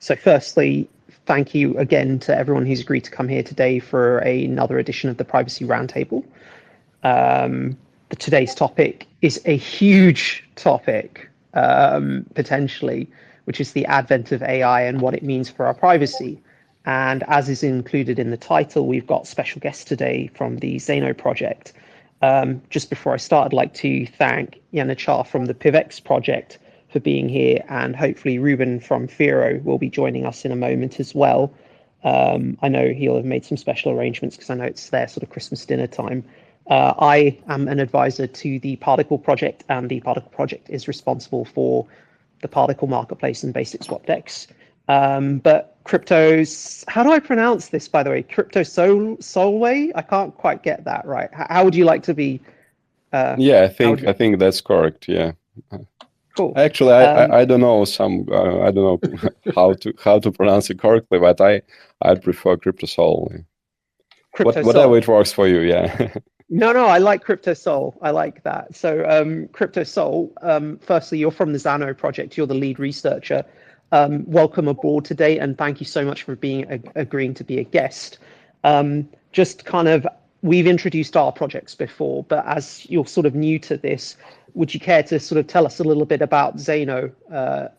So firstly, thank you again to everyone who's agreed to come here today for another edition of the Privacy Roundtable. Today's topic is a huge topic, potentially, which is the advent of AI and what it means for our privacy. And as is included in the title, we've got special guests today from the Zano project. Just before I start, I'd like to thank Yenachar from the Pivx project for being here, and hopefully Reuben from FIRO will be joining us in a moment as well. I know he'll have made some special arrangements because I know it's their sort of Christmas dinner time. I am an advisor to the Particl project, and the Particl project is responsible for the Particl marketplace and basic swap DEX. But cryptos, how do I pronounce this, by the way? Crypto Solway? I can't quite get that right. How would you like to be? Yeah, I think that's correct. Yeah. Cool. Actually, I don't know I don't know how to pronounce it correctly, but I prefer Crypto Solway. Whatever it works for you, yeah. No, I like Crypto Sol. I like that. So Crypto Sol, firstly, you're from the Zano project. You're the lead researcher. Welcome aboard today, and thank you so much for agreeing to be a guest. Just kind of, we've introduced our projects before, but as you're sort of new to this, would you care to sort of tell us a little bit about Zano? That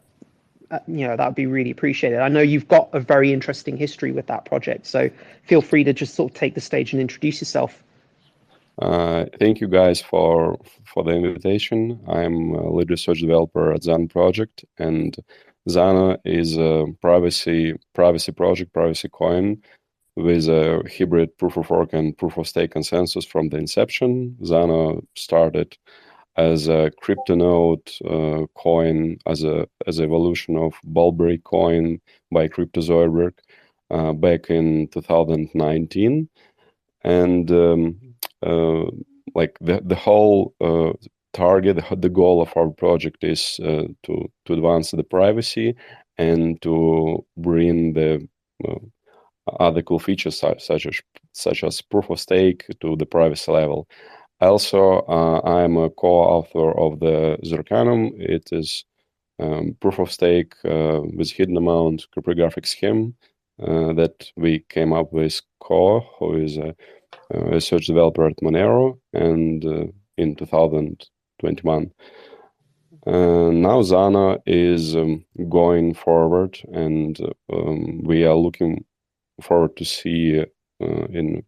would be really appreciated. I know you've got a very interesting history with that project, so feel free to just sort of take the stage and introduce yourself. Thank you guys for the invitation. I'm a lead research developer at Zano project, and Zano is a privacy project, privacy coin, with a hybrid proof of work and proof of stake consensus from the inception. Zano started as a crypto node coin, as evolution of Bulberry coin by Crypto Zoidberg back in 2019, and like the whole target, the goal of our project is to advance the privacy and to bring the other cool features such as proof of stake to the privacy level. Also, I'm a co-author of the Zircanum. It is proof of stake with hidden amount cryptographic scheme that we came up with Ko, who is a research developer at Monero, and in 2021. Now Zano is going forward, and we are looking forward to see in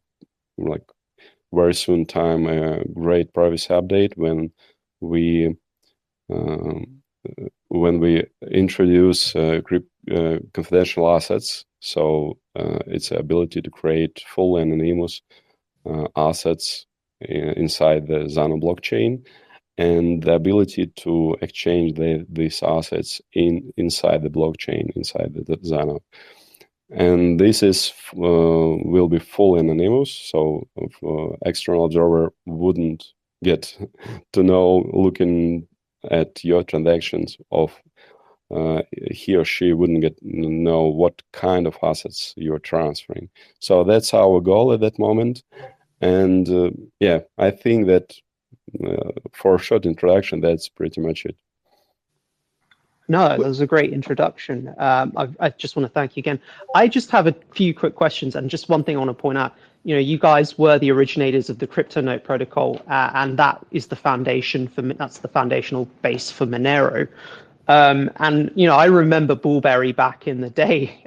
like very soon time a great privacy update when we introduce confidential assets. So it's the ability to create full anonymous assets inside the Zano blockchain, and the ability to exchange these assets inside the blockchain, inside the Zano. And this is will be fully anonymous, so external observer wouldn't get to know, looking at your transactions, of he or she wouldn't get to know what kind of assets you're transferring. So that's our goal at that moment. And yeah, I think that for a short introduction, that's pretty much it. No, that was a great introduction. I just want to thank you again. I just have a few quick questions, and just one thing I want to point out. You guys were the originators of the CryptoNote protocol, and that is the foundation that's the foundational base for Monero. And I remember Bulberry back in the day.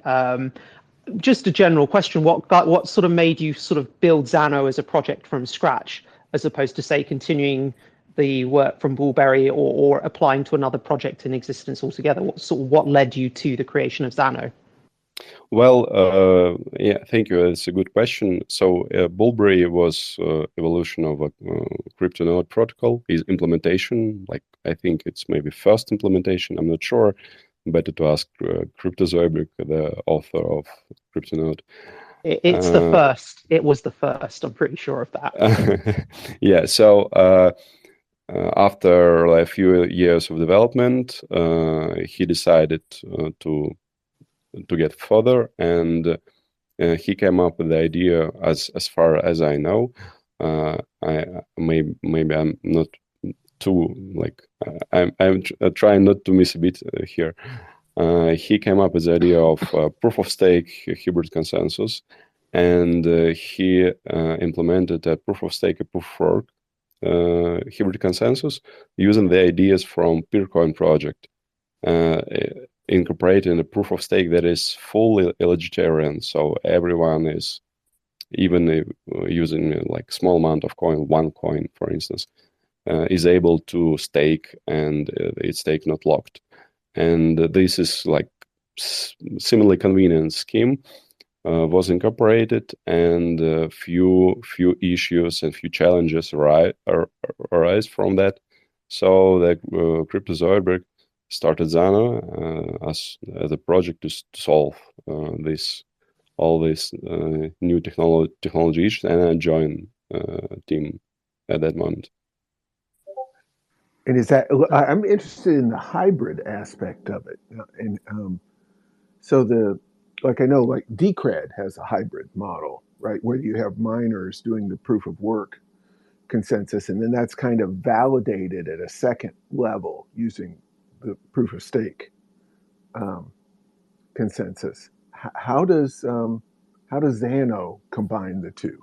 Just a general question: what sort of made you sort of build Zano as a project from scratch, as opposed to, say, continuing the work from Bulberry or applying to another project in existence altogether? What led you to the creation of Zano? Well, yeah, thank you. It's a good question. So Bulberry was evolution of a crypto node protocol, is implementation. Like, I think it's maybe first implementation. I'm not sure. Better to ask Crypto Zoidberg, the author of crypto node. It's the first. It was the first. I'm pretty sure of that. Yeah. So after a few years of development, he decided to get further, and he came up with the idea. As far as I know, maybe I'm not too like I'm trying not to miss a bit here. He came up with the idea of proof of stake hybrid consensus, and he implemented a proof of stake, a proof of work hybrid consensus using the ideas from Peercoin project, incorporating a proof of stake that is fully egalitarian. So everyone is, even using like small amount of coin, one coin, for instance, is able to stake, and its stake not locked. And this is like similarly convenient scheme was incorporated, and few issues and few challenges arise from that. So the Crypto Zoidberg started Zano as a project to solve all these new technology issues, and I joined team at that moment. And is that, I'm interested in the hybrid aspect of it. And so like I know, like Decred has a hybrid model, right? Where you have miners doing the proof of work consensus, and then that's kind of validated at a second level using the proof of stake consensus. How does Zano combine the two?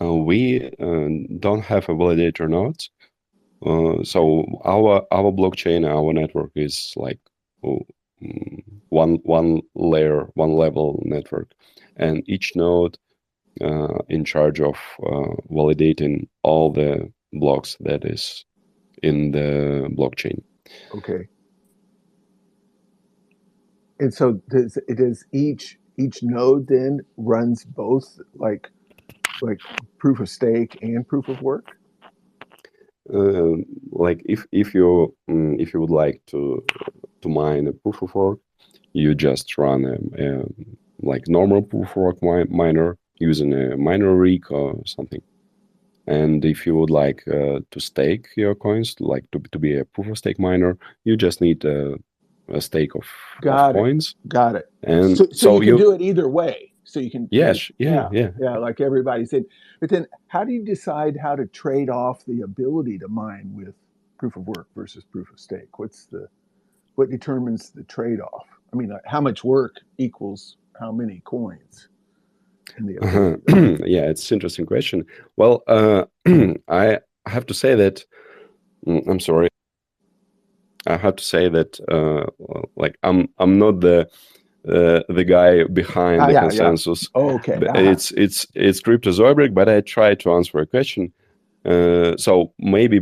We don't have a validator nodes. So our blockchain, our network is like one level network, and each node in charge of validating all the blocks that is in the blockchain. Okay. And so does each node then runs both like proof of stake and proof of work? Like if you would like to mine a proof of work, you just run a like normal proof of work miner using a miner rig or something. And if you would like to stake your coins, like to be a proof of stake miner, you just need a stake of coins. Got it. And so you can do it either way. So you can, yes, yeah, like everybody said. But then, how do you decide how to trade off the ability to mine with proof of work versus proof of stake? What determines the trade-off? I mean, how much work equals how many coins? Yeah, it's an interesting question. Well, I have to say that I'm sorry. I have to say that like I'm not the guy behind the consensus. Yeah. Oh, okay. It's Crypto Zoidberg, but I try to answer a question. So maybe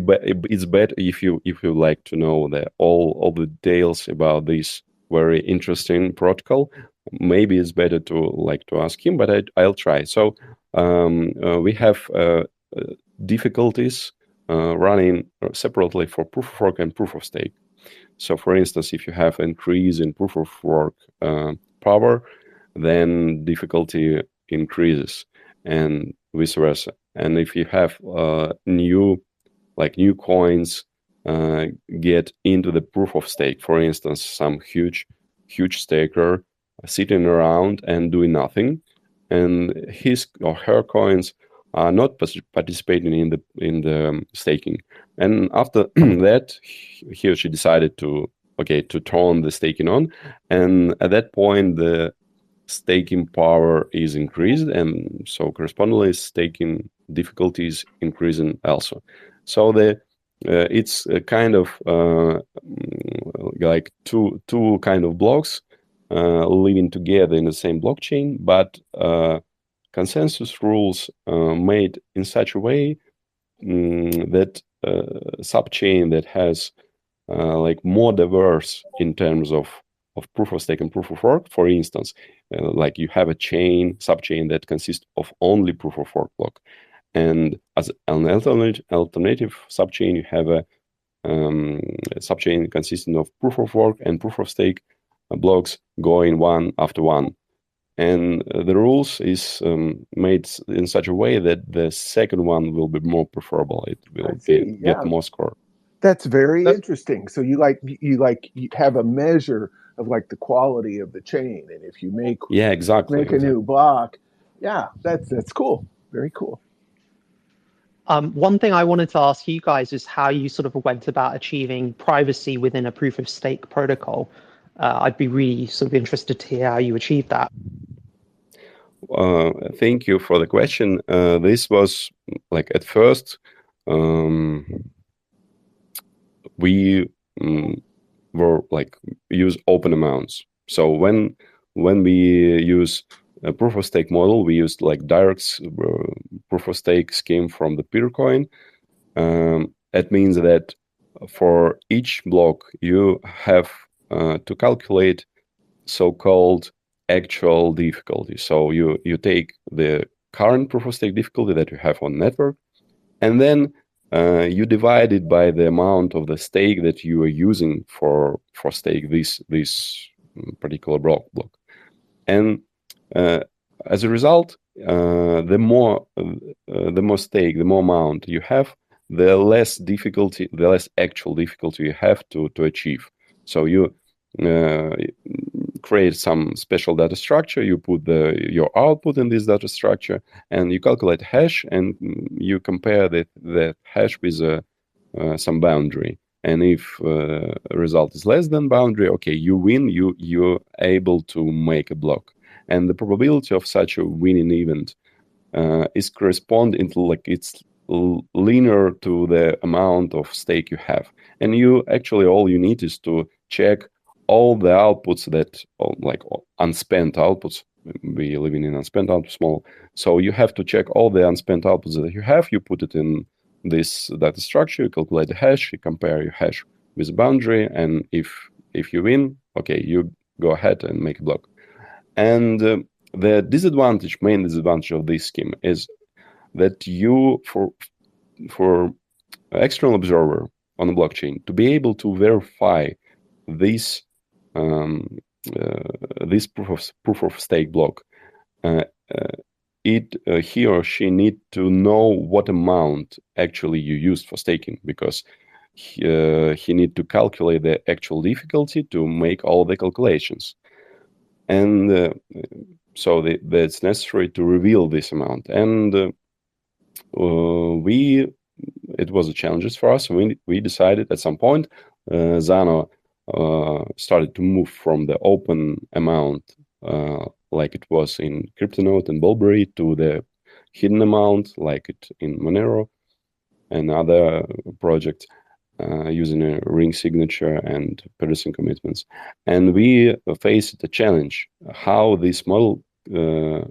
it's better if you like to know all the details about this very interesting protocol. Maybe it's better to ask him, but I'll try. So we have difficulties running separately for proof of work and proof of stake. So for instance, if you have increase in proof of work power, then difficulty increases, and vice versa. And if you have new coins get into the proof of stake, for instance, some huge staker sitting around and doing nothing, and his or her coins are not participating in the staking. And after that, he or she decided to turn the staking on, and at that point the staking power is increased, and so correspondingly staking difficulty is increasing also. So it's a kind of like two kind of blocks living together in the same blockchain, but consensus rules made in such a way that subchain that has like more diverse in terms of proof of stake and proof of work. For instance, like you have a subchain that consists of only proof of work block, and as an alternative subchain, you have a subchain consisting of proof of work and proof of stake blocks going one after one. And the rules is made in such a way that the second one will be more preferable. It will get more score. That's very interesting. So you have a measure of like the quality of the chain, and if you make exactly a new block, that's cool. Very cool. One thing I wanted to ask you guys is how you sort of went about achieving privacy within a proof of stake protocol. I'd be really sort of interested to hear how you achieved that. Thank you for the question. This was like at first we were like use open amounts. So when we use a proof of stake model, we used like direct proof of stake scheme from the peer coin. That means that for each block you have to calculate so-called actual difficulty. So you take the current proof of stake difficulty that you have on network, and then you divide it by the amount of the stake that you are using for stake this particular block. And as a result, the more stake, the more amount you have, the less difficulty, the less actual difficulty you have to achieve. So you create some special data structure, you put your output in this data structure, and you calculate hash, and you compare the hash with some boundary. And if a result is less than boundary, okay, you win, you're able to make a block. And the probability of such a winning event is corresponding to, like, it's linear to the amount of stake you have. And you actually, all you need is to check all the outputs that, like unspent outputs, we living in unspent outputs model. So you have to check all the unspent outputs that you have, you put it in this data structure, you calculate the hash, you compare your hash with a boundary, and if you win, okay, you go ahead and make a block. And the main disadvantage of this scheme is that you, for external observer on the blockchain, to be able to verify this this proof of stake block, he or she need to know what amount actually you used for staking, because he need to calculate the actual difficulty to make all the calculations. And so that's necessary to reveal this amount. And it was a challenge for us. We decided at some point, Zano started to move from the open amount, like it was in CryptoNote and Bulberry, to the hidden amount, like it in Monero and other projects, using a ring signature and producing commitments. And we faced a challenge: how this model,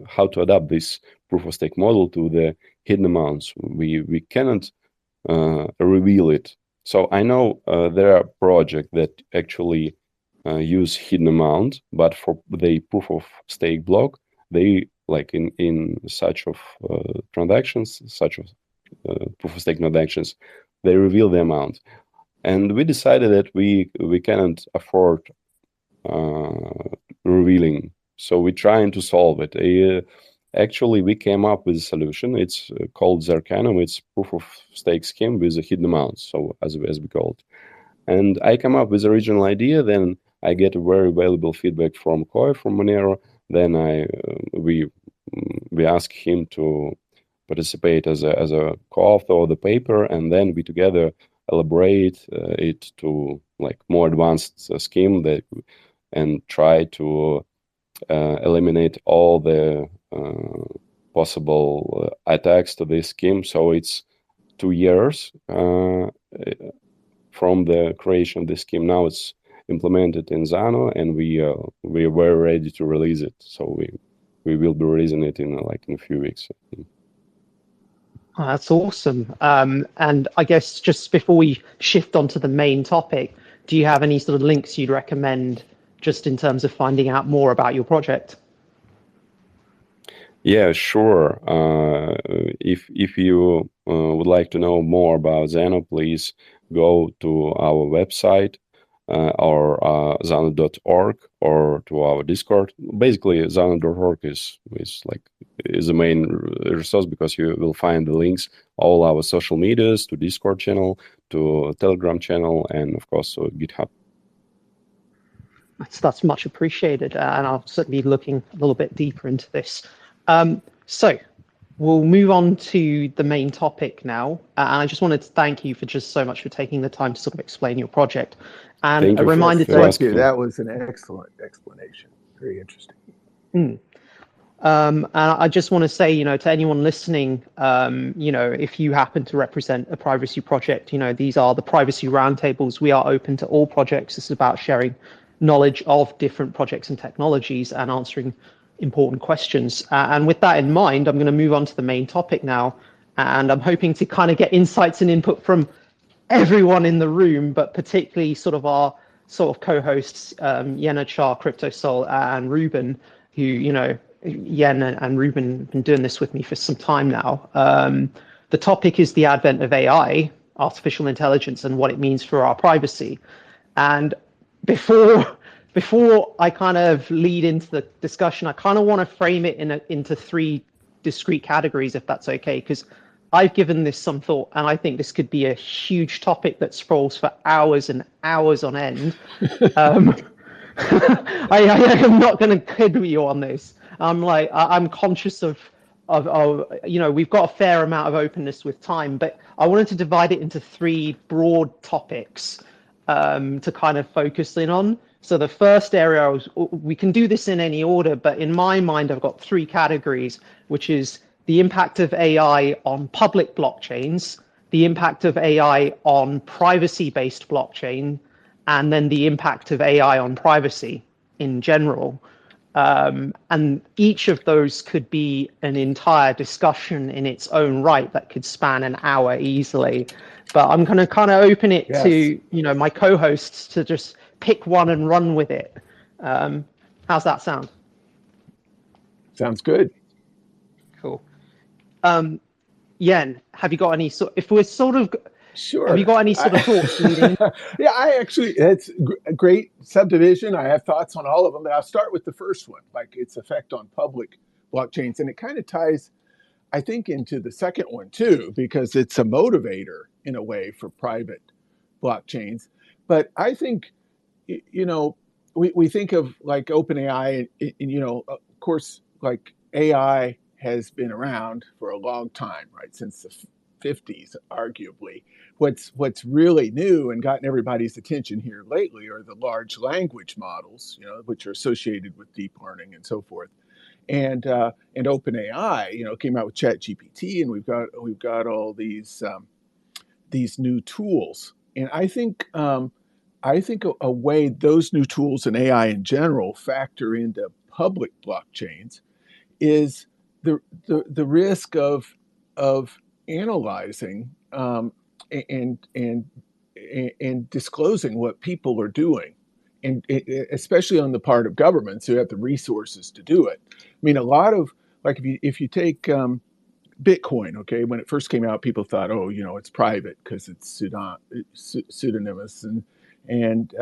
how to adapt this proof of stake model to the hidden amounts. We cannot reveal it. So I know there are projects that actually use hidden amount, but for the proof of stake block, they, like in such of transactions, such of proof of stake transactions, they reveal the amount. And we decided that we cannot afford revealing, so we're trying to solve it. Actually, we came up with a solution. It's called Zercanum. It's proof of stake scheme with a hidden amount, so as we call it. And I come up with the original idea, then I get a very valuable feedback from Koi, from Monero. Then we ask him to participate as a co-author of the paper, and then we together elaborate it to like more advanced scheme that, and try to eliminate all the possible attacks to this scheme. So it's 2 years from the creation of this scheme. Now it's implemented in Zano, and we were ready to release it. So we will be releasing it in a few weeks. Oh, that's awesome. And I guess just before we shift onto the main topic, do you have any sort of links you'd recommend just in terms of finding out more about your project? Yeah, sure. If you would like to know more about Zano, please go to our website or Zano.org, or to our Discord. Basically, Zano.org is the main resource, because you will find the links, all our social medias, to Discord channel, to Telegram channel, and of course to GitHub. That's much appreciated, and I'll certainly be looking a little bit deeper into this. So we'll move on to the main topic now. And I just wanted to thank you for just so much for taking the time to sort of explain your project. And Thank a you reminder for to Thank you. asking. That was an excellent explanation. Very interesting. and I just want to say, to anyone listening, if you happen to represent a privacy project, these are the privacy roundtables. We are open to all projects. This is about sharing knowledge of different projects and technologies and answering important questions. And with that in mind, I'm going to move on to the main topic now. And I'm hoping to kind of get insights and input from everyone in the room, but particularly sort of our sort of co-hosts, Yenachar, CryptoSoul, and Reuben, who, Yen and Reuben have been doing this with me for some time now. The topic is the advent of AI, artificial intelligence, and what it means for our privacy. And before I kind of lead into the discussion, I kind of want to frame it into three discrete categories, if that's okay, because I've given this some thought, and I think this could be a huge topic that sprawls for hours and hours on end. I am not going to kid you on this. I'm conscious of, we've got a fair amount of openness with time, but I wanted to divide it into three broad topics to kind of focus in on. So the first area, we can do this in any order, but in my mind, I've got three categories, which is the impact of AI on public blockchains, the impact of AI on privacy-based blockchain, and then the impact of AI on privacy in general. And each of those could be an entire discussion in its own right that could span an hour easily. But I'm going to kind of open it to, my co-hosts to just pick one and run with it. How's that sound? Sounds good. Cool. Yen, have you got any if we're sort of, Sure. Have you got any sort of thoughts leading? Yeah, it's a great subdivision. I have thoughts on all of them, but I'll start with the first one, like its effect on public blockchains. And it kind of ties, I think, into the second one too, because it's a motivator in a way for private blockchains. But I think, we think of like OpenAI, and of course, like AI has been around for a long time, right? Since the 50s, arguably. What's really new and gotten everybody's attention here lately are the large language models, which are associated with deep learning and so forth. And OpenAI, came out with ChatGPT, and we've got all these new tools. And I think a way those new tools and AI in general factor into public blockchains is the risk of analyzing and disclosing what people are doing, and especially on the part of governments who have the resources to do it. I mean, a lot of, like, if you take Bitcoin, okay, when it first came out, people thought, oh, it's private because it's pseudonymous, and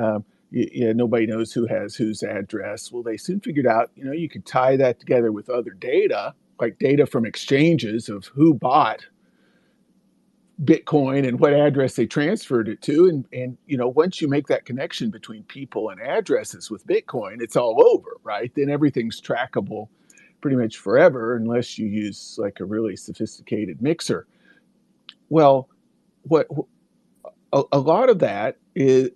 nobody knows who has whose address. Well, they soon figured out, you could tie that together with other data, like data from exchanges of who bought Bitcoin and what address they transferred it to. And once you make that connection between people and addresses with Bitcoin, it's all over, right? Then everything's trackable pretty much forever, unless you use like a really sophisticated mixer. Well, what a lot of that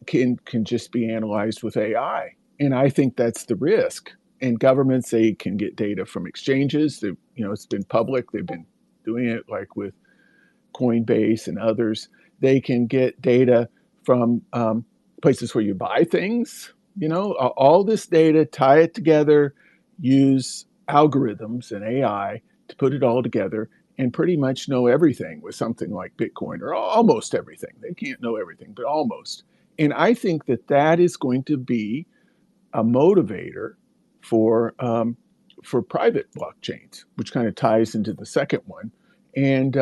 can just be analyzed with AI, and I think that's the risk. And governments, they can get data from exchanges. It's been public. They've been doing it, like with Coinbase and others. They can get data from places where you buy things. All this data, tie it together, use algorithms and AI to put it all together, and pretty much know everything with something like Bitcoin, or almost everything. They can't know everything, but almost. And I think that is going to be a motivator for private blockchains, which kind of ties into the second one. And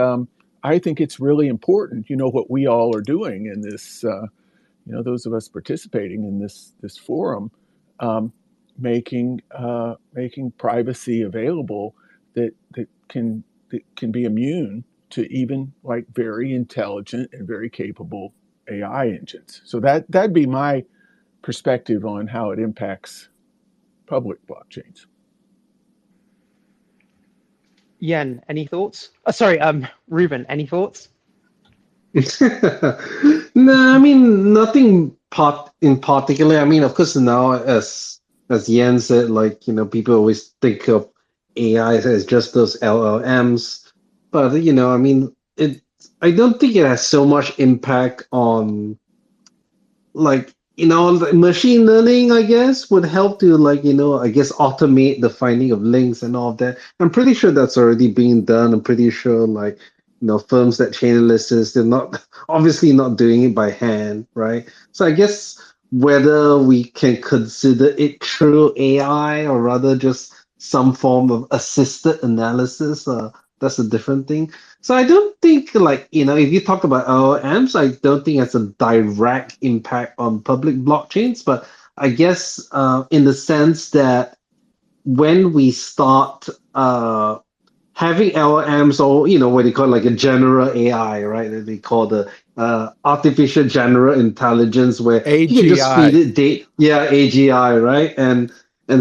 I think it's really important, what we all are doing in this, those of us participating in this forum, making privacy available that can be immune to even like very intelligent and very capable AI engines. So that'd be my perspective on how it impacts public blockchains. Yen, any thoughts? Sorry, Reuben, any thoughts? No, I mean nothing in particular. I mean, of course, now as Yan said, like people always think of AI as just those LLMs, but I mean, I don't think it has so much impact on like the machine learning. I guess would help to I guess automate the finding of links and all of that. I'm pretty sure that's already being done. I'm pretty sure firms that chain analysis, they're not obviously not doing it by hand, right? So I guess whether we can consider it true AI or rather just some form of assisted analysis, that's a different thing. So I don't think if you talk about LLMs, I don't think it's a direct impact on public blockchains, but I guess in the sense that when we start having LLMs, or what they call like a general AI, right? That they call the artificial general intelligence, where you can just feed AGI. it data, yeah, AGI, right? And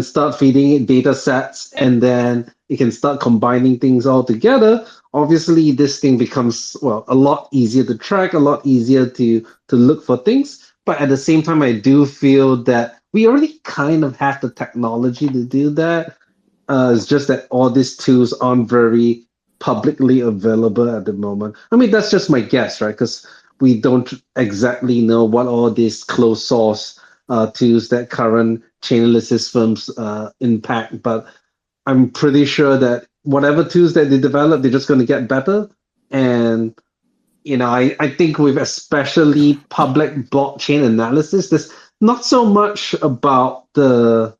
start feeding it data sets, and then it can start combining things all together. Obviously, this thing becomes a lot easier to track, a lot easier to look for things. But at the same time, I do feel that we already kind of have the technology to do that. It's just that all these tools aren't very publicly available at the moment. I mean, that's just my guess, right? Because we don't exactly know what all these closed source tools that current chain analysis firms impact. But I'm pretty sure that whatever tools that they develop, they're just going to get better. And I think with especially public blockchain analysis, there's not so much about the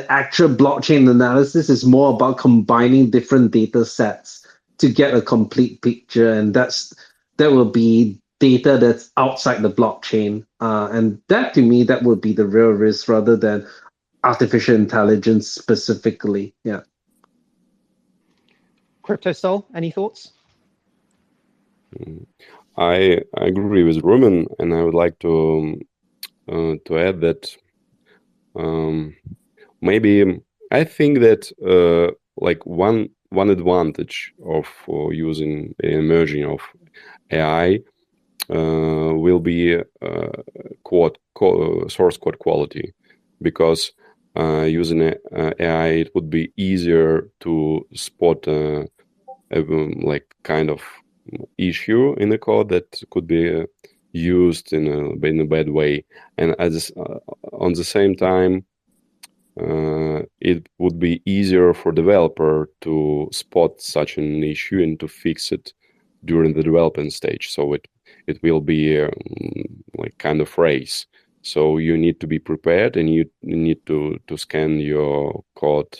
actual blockchain analysis. Is more about combining different data sets to get a complete picture, and that will be data that's outside the blockchain. And that to me, that would be the real risk rather than artificial intelligence specifically. Yeah. CryptoSol, any thoughts? I agree with Reuben, and I would like to add that maybe I think that like one advantage of using the emerging of AI will be source code quality, because using AI, it would be easier to spot like kind of issue in the code that could be used in a bad way, and on the same time, it would be easier for developer to spot such an issue and to fix it during the development stage. So it will be like kind of race. So you need to be prepared, and you need to scan your code,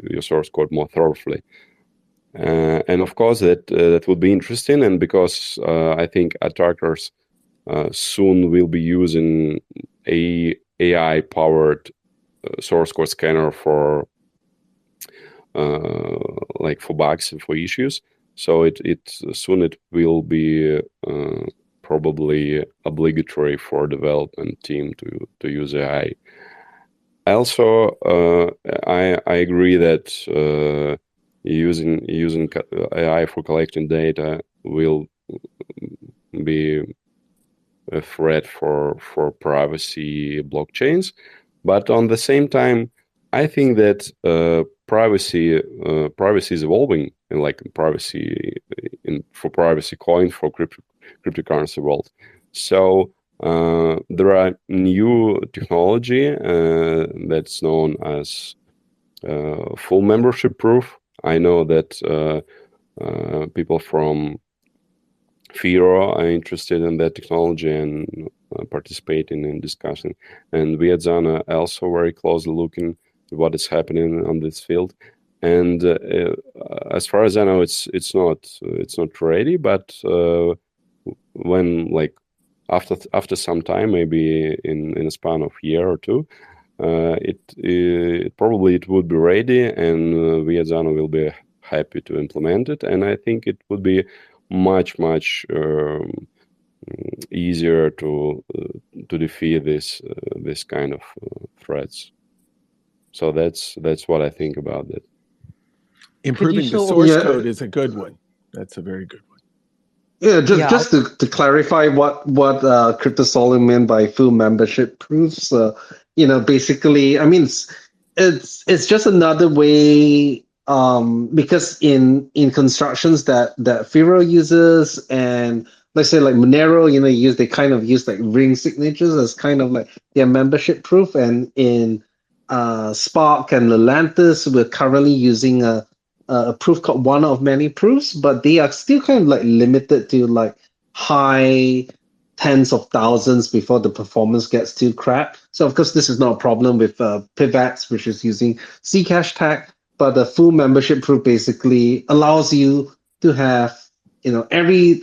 your source code more thoroughly. And of course, that would be interesting. And because I think attackers soon will be using AI-powered source code scanner for like for bugs and for issues. So it soon will be probably obligatory for development team to use AI. Also, I agree that using AI for collecting data will be a threat for privacy blockchains. But on the same time, I think that privacy is evolving, and like privacy for privacy coins for cryptocurrency world. So there are new technology that's known as full membership proof. I know that people from FIRO are interested in that technology and participating in discussion. And we at Zano are also very closely looking at what is happening on this field. And as far as I know, it's not ready. But when like after some time, maybe in a span of a year or two, it probably would be ready, and we at Zano will be happy to implement it. And I think it would be much easier to defeat this kind of threats. So that's what I think about it. Improving the sort of- source Yeah. code is a good one. That's a very good one. Yeah, Yeah, just to clarify what Crypto Solomon meant by full membership proofs. Basically, I mean, it's just another way, because in constructions that FIRO uses, and let's say like Monero, they kind of use like ring signatures as kind of like their membership proof, and in Spark and Lelantis, we're currently using a proof called one of many proofs, but they are still kind of like limited to like high tens of thousands before the performance gets too crap. So of course, this is not a problem with Pivx, which is using Zcash tag, but the full membership proof basically allows you to have, every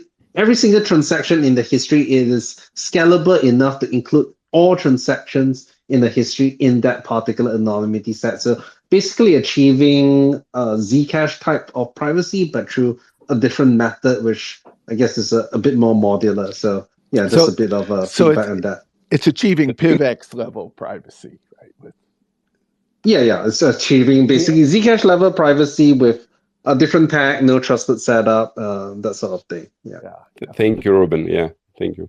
single transaction in the history is scalable enough to include all transactions in the history in that particular anonymity set. So basically achieving a Zcash type of privacy, but through a different method, which I guess is a bit more modular. So yeah, just a bit of feedback on that. It's achieving Pivx level privacy, right? Yeah, it's achieving basically Zcash level privacy with a different tag, no trusted setup, that sort of thing. Yeah. Thank you, Reuben. Yeah, thank you.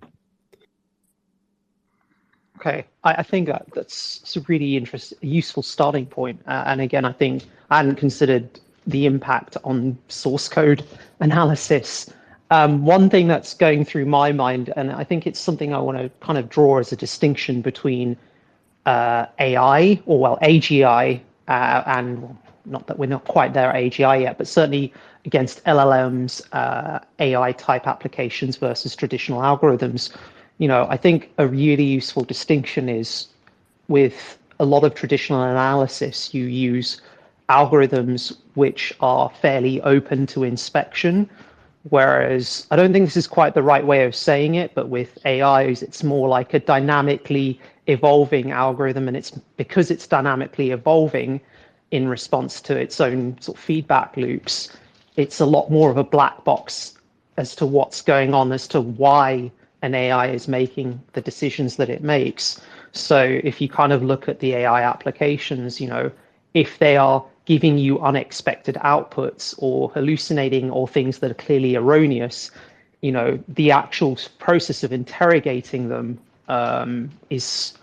Okay, I think that's a really useful starting point. And again, I think I hadn't considered the impact on source code analysis. One thing that's going through my mind, and I think it's something I want to kind of draw as a distinction between AI, or well, AGI, and not that we're not quite there at AGI yet, but certainly against LLMs, AI type applications versus traditional algorithms. I think a really useful distinction is with a lot of traditional analysis, you use algorithms which are fairly open to inspection. Whereas I don't think this is quite the right way of saying it, but with AIs, it's more like a dynamically evolving algorithm. And it's because it's dynamically evolving in response to its own sort of feedback loops, it's a lot more of a black box as to what's going on, as to why an AI is making the decisions that it makes. So if you kind of look at the AI applications, if they are giving you unexpected outputs or hallucinating or things that are clearly erroneous, the actual process of interrogating them is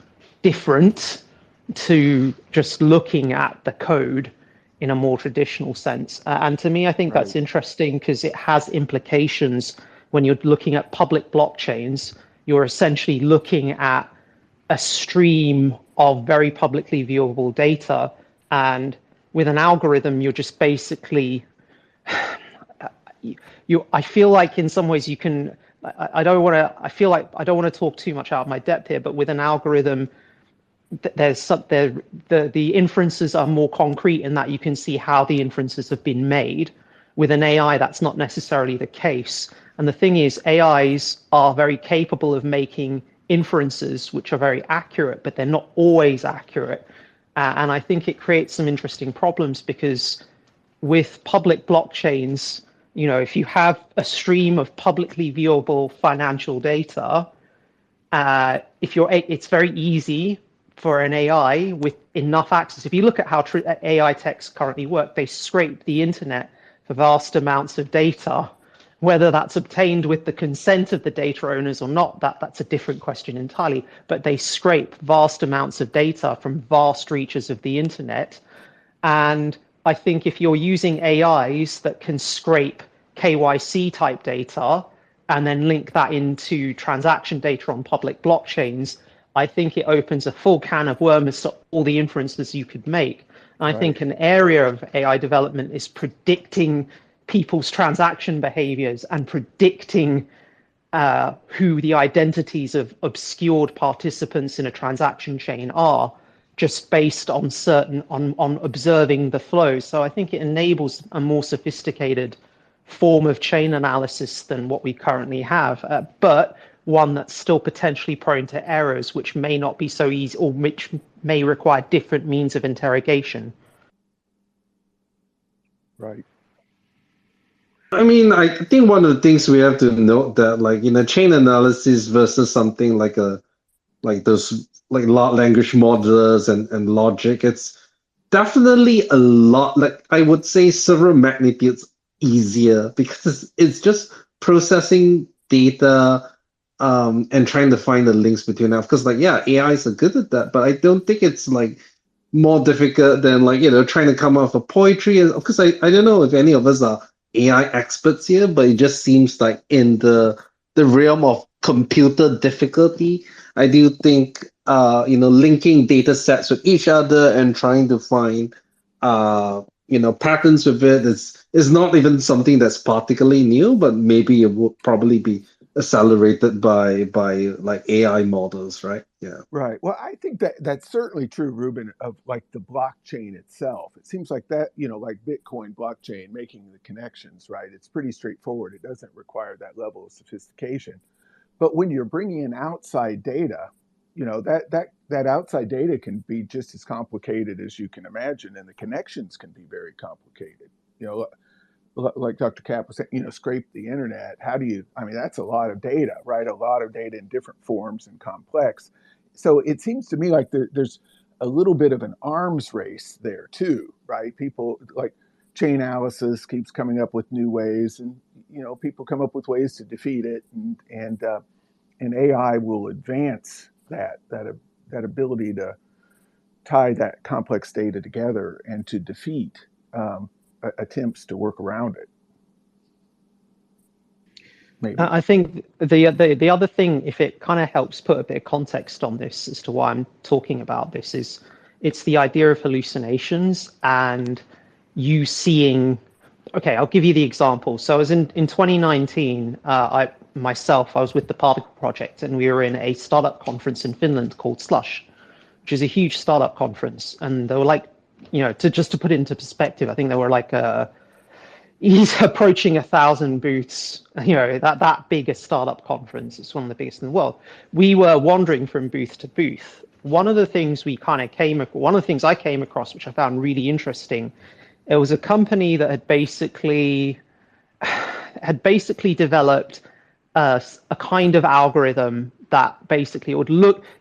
different to just looking at the code in a more traditional sense. And to me, I think that's interesting because it has implications when you're looking at public blockchains. You're essentially looking at a stream of very publicly viewable data, and with an algorithm, you're just basically, I feel like in some ways you can, I don't want to talk too much out of my depth here, but with an algorithm, the inferences are more concrete in that you can see how the inferences have been made. With an AI, that's not necessarily the case. And the thing is, AIs are very capable of making inferences which are very accurate, but they're not always accurate. And I think it creates some interesting problems because with public blockchains, if you have a stream of publicly viewable financial data, it's very easy for an AI with enough access. If you look at how AI techs currently work, they scrape the internet for vast amounts of data. Whether that's obtained with the consent of the data owners or not, that's a different question entirely. But they scrape vast amounts of data from vast reaches of the internet. And I think if you're using AIs that can scrape KYC type data and then link that into transaction data on public blockchains, I think it opens a full can of worms to all the inferences you could make. And I think an area of AI development is predicting people's transaction behaviors and predicting who the identities of obscured participants in a transaction chain are, just based on on observing the flow. So I think it enables a more sophisticated form of chain analysis than what we currently have, but one that's still potentially prone to errors, which may not be so easy, or which may require different means of interrogation. Right. I mean, I think one of the things we have to note that, like, chain analysis versus something like those like large language modelers and logic, definitely a lot. Like I would say, several magnitudes easier because it's just processing data and trying to find the links between that. Because like yeah, AIs are good at that, but I don't think it's like more difficult than like trying to come up with poetry. And of course, I don't know if any of us are AI experts here, but it just seems like in the realm of computer difficulty, I do think linking data sets with each other and trying to find patterns with it is not even something that's particularly new, but maybe it would probably be accelerated by like AI models, right? Yeah. Right. Well, I think that that's certainly true, Reuben, of like the blockchain itself. It seems like that, like Bitcoin blockchain, making the connections, right? It's pretty straightforward. It doesn't require that level of sophistication. But when you're bringing in outside data, that outside data can be just as complicated as you can imagine, and the connections can be very complicated. You know, like Dr. Cap was saying, scrape the internet. How do you, I mean, that's a lot of data, right? A lot of data in different forms and complex. So it seems to me like there's a little bit of an arms race there too, right? People like Chainalysis keeps coming up with new ways, and people come up with ways to defeat it, and AI will advance that ability to tie that complex data together and to defeat attempts to work around it. Maybe. I think the other thing, if it kind of helps put a bit of context on this as to why I'm talking about this, is it's the idea of hallucinations and you seeing. Okay, I'll give you the example. So I was in 2019. I was with the Particl project, and we were in a startup conference in Finland called Slush, which is a huge startup conference. And they were like, to put it into perspective, I think there were like he's approaching 1,000 booths, that big a startup conference. It's one of the biggest in the world. We were wandering from booth to booth. One of the things I came across, which I found really interesting, it was a company that had basically developed a kind of algorithm that basically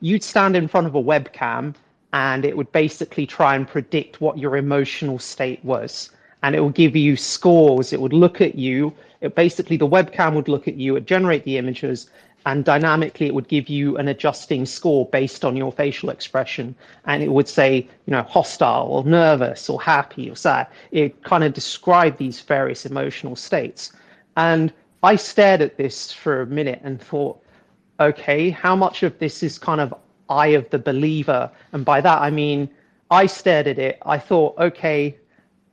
you'd stand in front of a webcam and it would basically try and predict what your emotional state was. And it will give you scores. It would look at you. The webcam would look at you, it generate the images, and dynamically it would give you an adjusting score based on your facial expression. And it would say, hostile or nervous or happy or sad. It kind of described these various emotional states. And I stared at this for a minute and thought, okay, how much of this is kind of eye of the believer? And by that, I mean, I stared at it. I thought, okay,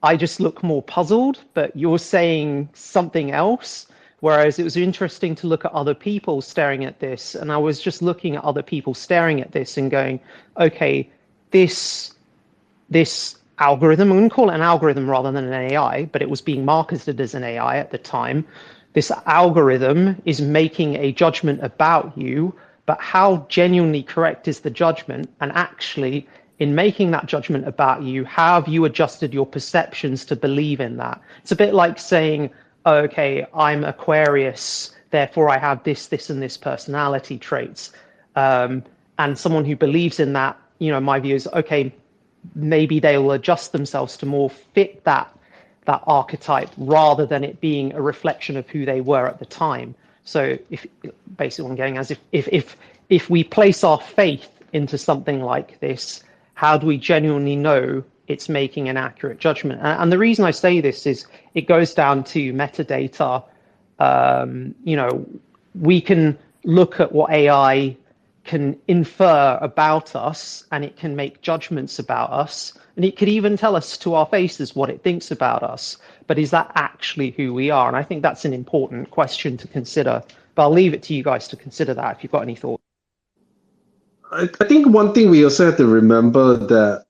I just look more puzzled, but you're saying something else. Whereas it was interesting to look at other people staring at this. And I was just looking at other people staring at this and going, okay, this algorithm, I'm going to call it an algorithm rather than an AI, but it was being marketed as an AI at the time. This algorithm is making a judgment about you, but how genuinely correct is the judgment? And actually, in making that judgment about you, how have you adjusted your perceptions to believe in that? It's a bit like saying, okay, I'm Aquarius, therefore I have this, and this personality traits. And someone who believes in that, my view is, okay, maybe they will adjust themselves to more fit that archetype rather than it being a reflection of who they were at the time. So basically what I'm getting as if we place our faith into something like this, how do we genuinely know it's making an accurate judgment? And the reason I say this is it goes down to metadata. We can look at what AI can infer about us, and it can make judgments about us, and it could even tell us to our faces what it thinks about us. But is that actually who we are? And I think that's an important question to consider. But I'll leave it to you guys to consider that if you've got any thoughts. I think one thing we also have to remember that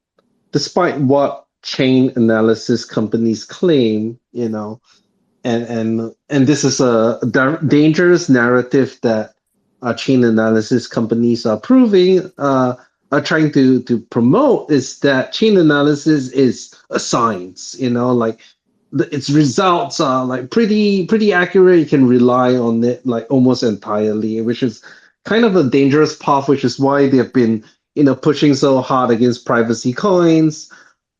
despite what chain analysis companies claim, and this is a dangerous narrative that chain analysis companies are are trying to promote, is that chain analysis is a science. Like its results are like pretty accurate. You can rely on it like almost entirely, which is kind of a dangerous path, which is why they've been pushing so hard against privacy coins,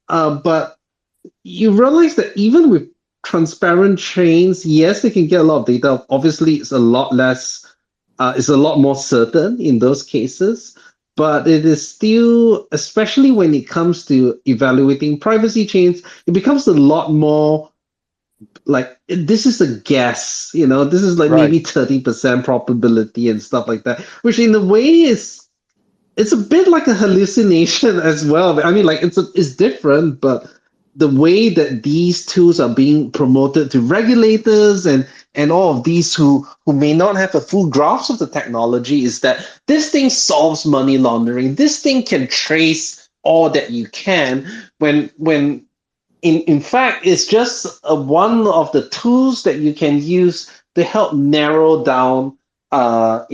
But you realize that even with transparent chains, yes, they can get a lot of data. Obviously, it's a lot less, it's a lot more certain in those cases. But it is still, especially when it comes to evaluating privacy chains, it becomes a lot more like this is a guess, this is like Right. maybe 30% probability and stuff like that, which in a way is it's a bit like a hallucination as well. I mean, like it's different, but the way that these tools are being promoted to regulators and all of these who may not have a full grasp of the technology is that this thing solves money laundering. This thing can trace all that you can when in fact, it's just one of the tools that you can use to help narrow down a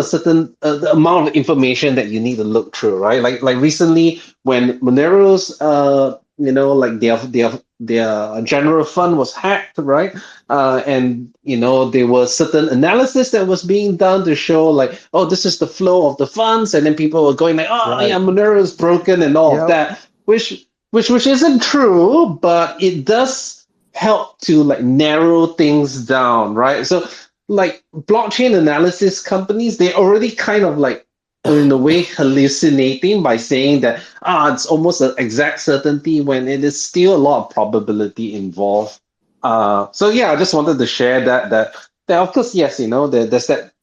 certain the amount of information that you need to look through, right? Like recently when Monero's like their general fund was hacked, right? And there was certain analysis that was being done to show like, oh, this is the flow of the funds, and then people were going like, oh yeah, Right. Monero is broken and all of Yep. that, which isn't true, but it does help to like narrow things down, right? So like blockchain analysis companies, they already kind of like in a way hallucinating by saying that it's almost an exact certainty when it is still a lot of probability involved. So yeah, I just wanted to share that of course, yes, there's that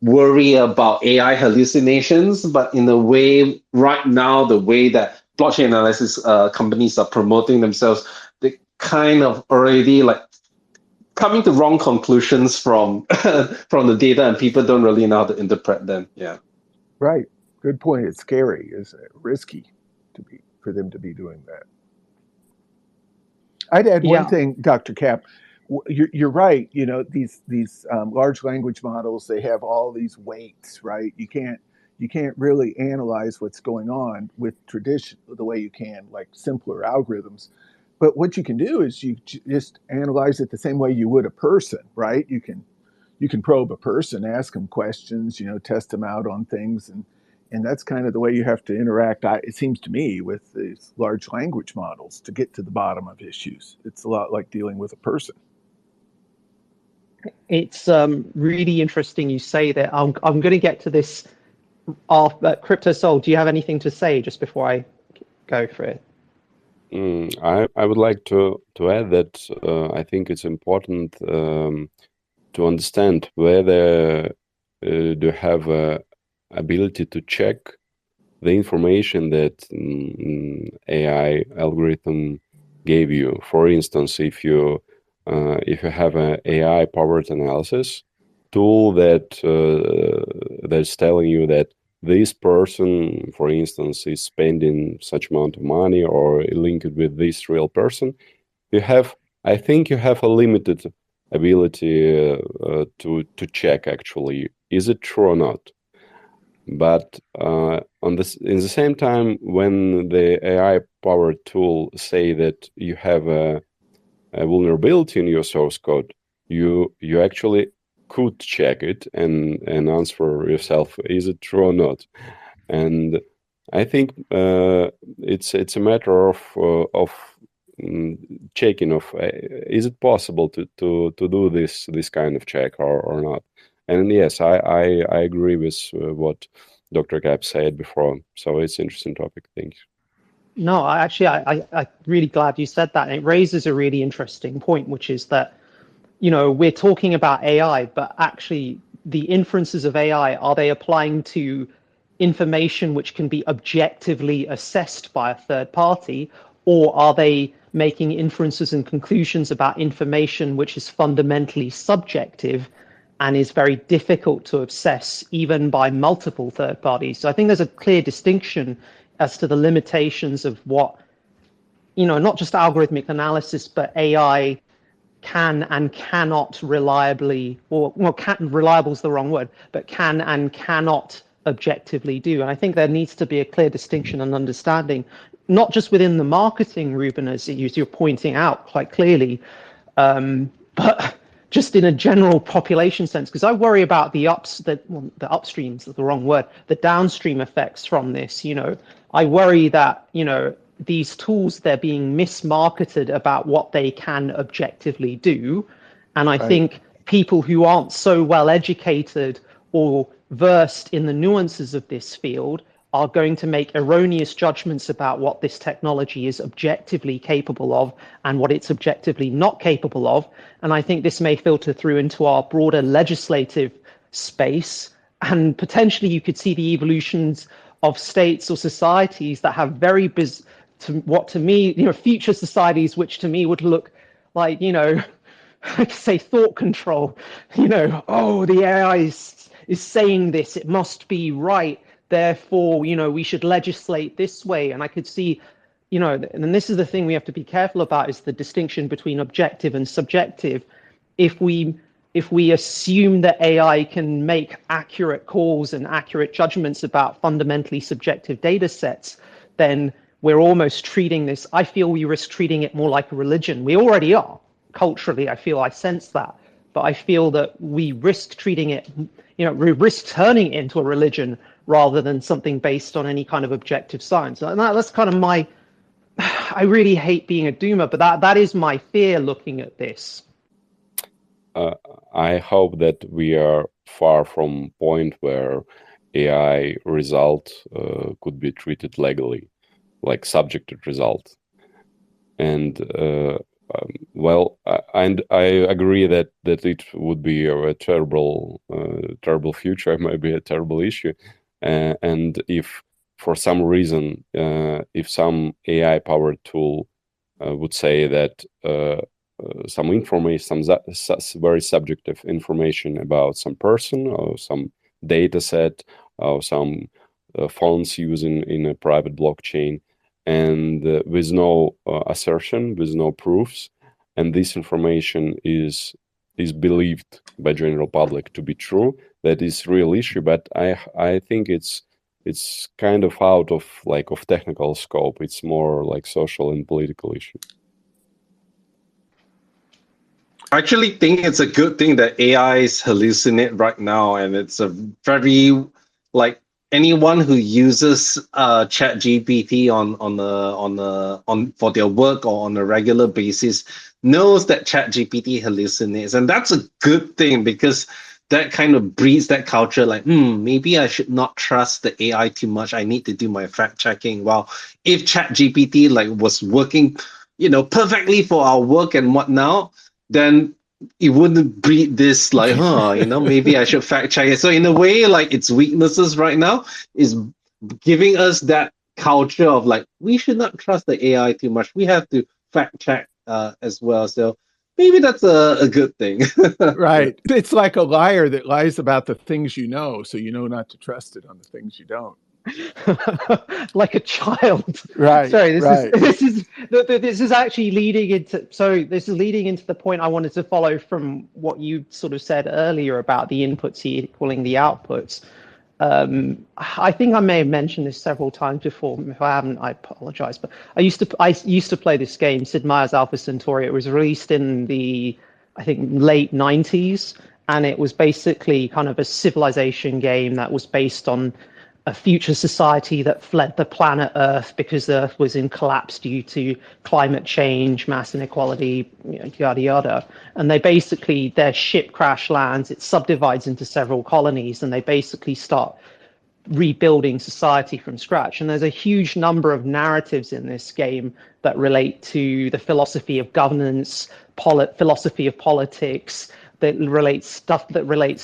worry about AI hallucinations, but in a way, right now, the way that blockchain analysis companies are promoting themselves, they kind of already like coming to wrong conclusions from from the data, and people don't really know how to interpret them. Yeah. Right. Good point. It's scary. It's risky for them to be doing that. I'd add one Yeah. thing, Dr. Cap. You're right. These large language models, they have all these weights, right? You can't really analyze what's going on with the way you can like simpler algorithms. But what you can do is you just analyze it the same way you would a person, right? You can probe a person, ask them questions, test them out on things, and that's kind of the way you have to interact. It seems to me with these large language models to get to the bottom of issues. It's a lot like dealing with a person. It's really interesting you say that. I'm going to get to this after Crypto Soul. Do you have anything to say just before I go for it? I would like to add that I think it's important to understand whether do you have a ability to check the information that AI algorithm gave you. For instance, if you have an AI powered analysis tool that's telling you that this person, for instance, is spending such amount of money or linked with this real person, I think you have a limited ability to check actually, is it true or not? But in the same time, when the AI-powered tool say that you have a vulnerability in your source code, you actually could check it and answer yourself, is it true or not? And I think it's a matter of checking of is it possible to do this kind of check or not. And yes, I agree with what Dr. Cap said before. So it's an interesting topic. Thank you. No, I'm really glad you said that. And it raises a really interesting point, which is that, we're talking about AI, but actually the inferences of AI, are they applying to information which can be objectively assessed by a third party, or are they making inferences and conclusions about information which is fundamentally subjective and is very difficult to assess even by multiple third parties? So I think there's a clear distinction as to the limitations of what, not just algorithmic analysis, but AI can and cannot reliably, reliable is the wrong word, but can and cannot objectively do. And I think there needs to be a clear distinction and understanding, not just within the marketing, Reuben, as you're pointing out quite clearly, but just in a general population sense, because I worry about the upstreams, the wrong word, the downstream effects from this. I worry that, these tools, they're being mismarketed about what they can objectively do. And I think people who aren't so well educated or versed in the nuances of this field are going to make erroneous judgments about what this technology is objectively capable of and what it's objectively not capable of. And I think this may filter through into our broader legislative space. And potentially you could see the evolutions of states or societies that have very to me, future societies, which to me would look like, like say thought control, oh, the AI is saying this, it must be right, therefore, we should legislate this way. And I could see, and this is the thing we have to be careful about, is the distinction between objective and subjective. If we assume that AI can make accurate calls and accurate judgments about fundamentally subjective data sets, then we're almost treating this, I feel we risk treating it more like a religion. We already are. Culturally, I sense that. But I feel that we risk treating it, we risk turning it into a religion rather than something based on any kind of objective science. And that's kind of I really hate being a doomer, but that is my fear looking at this. I hope that we are far from point where AI result could be treated legally, like subjected result. And and I agree that it would be a terrible future, it might be a terrible issue. And if for some reason, if some AI-powered tool would say that some information, some very subjective information about some person or some data set or some fonts used in a private blockchain, and with no assertion, with no proofs, and this information is believed by general public to be true, that is real issue. But I think it's kind of out of technical scope. It's more like social and political issue. I actually think it's a good thing that AIs hallucinate right now, and it's a very anyone who uses ChatGPT on for their work or on a regular basis knows that ChatGPT hallucinates, and that's a good thing because that kind of breeds that culture. Maybe I should not trust the AI too much. I need to do my fact checking. Well, if ChatGPT was working, perfectly for our work and whatnot, then it wouldn't breed this maybe I should fact check it. So in a way, its weaknesses right now is giving us that culture of we should not trust the AI too much. We have to fact check as well. So maybe that's a good thing. Right. It's like a liar that lies about the things you know, so you know not to trust it on the things you don't. Like a child. Right. Sorry, this is actually leading into the point I wanted to follow from what you sort of said earlier about the inputs equaling the outputs. I think I may have mentioned this several times before. If I haven't, I apologize. But I used to play this game, Sid Meier's Alpha Centauri. It was released in the, I think, late 90s, and it was basically kind of a civilization game that was based on a future society that fled the planet Earth because Earth was in collapse due to climate change, mass inequality, yada yada. And their ship crash lands, it subdivides into several colonies, and they basically start rebuilding society from scratch. And there's a huge number of narratives in this game that relate to the philosophy of governance, philosophy of politics, that relates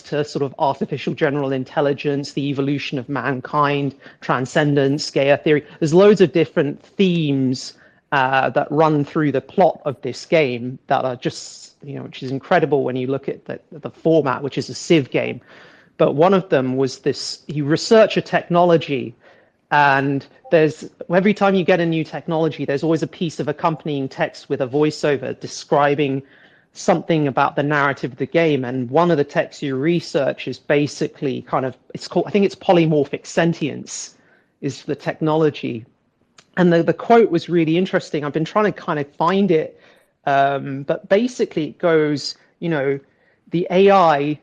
to sort of artificial general intelligence, the evolution of mankind, transcendence, Gaia theory. There's loads of different themes that run through the plot of this game that are just, which is incredible when you look at the format, which is a Civ game. But one of them was this: you research a technology, and every time you get a new technology, there's always a piece of accompanying text with a voiceover describing something about the narrative of the game. And one of the texts you research is basically I think it's polymorphic sentience is the technology. And the quote was really interesting. I've been trying to kind of find it, but basically it goes, the AI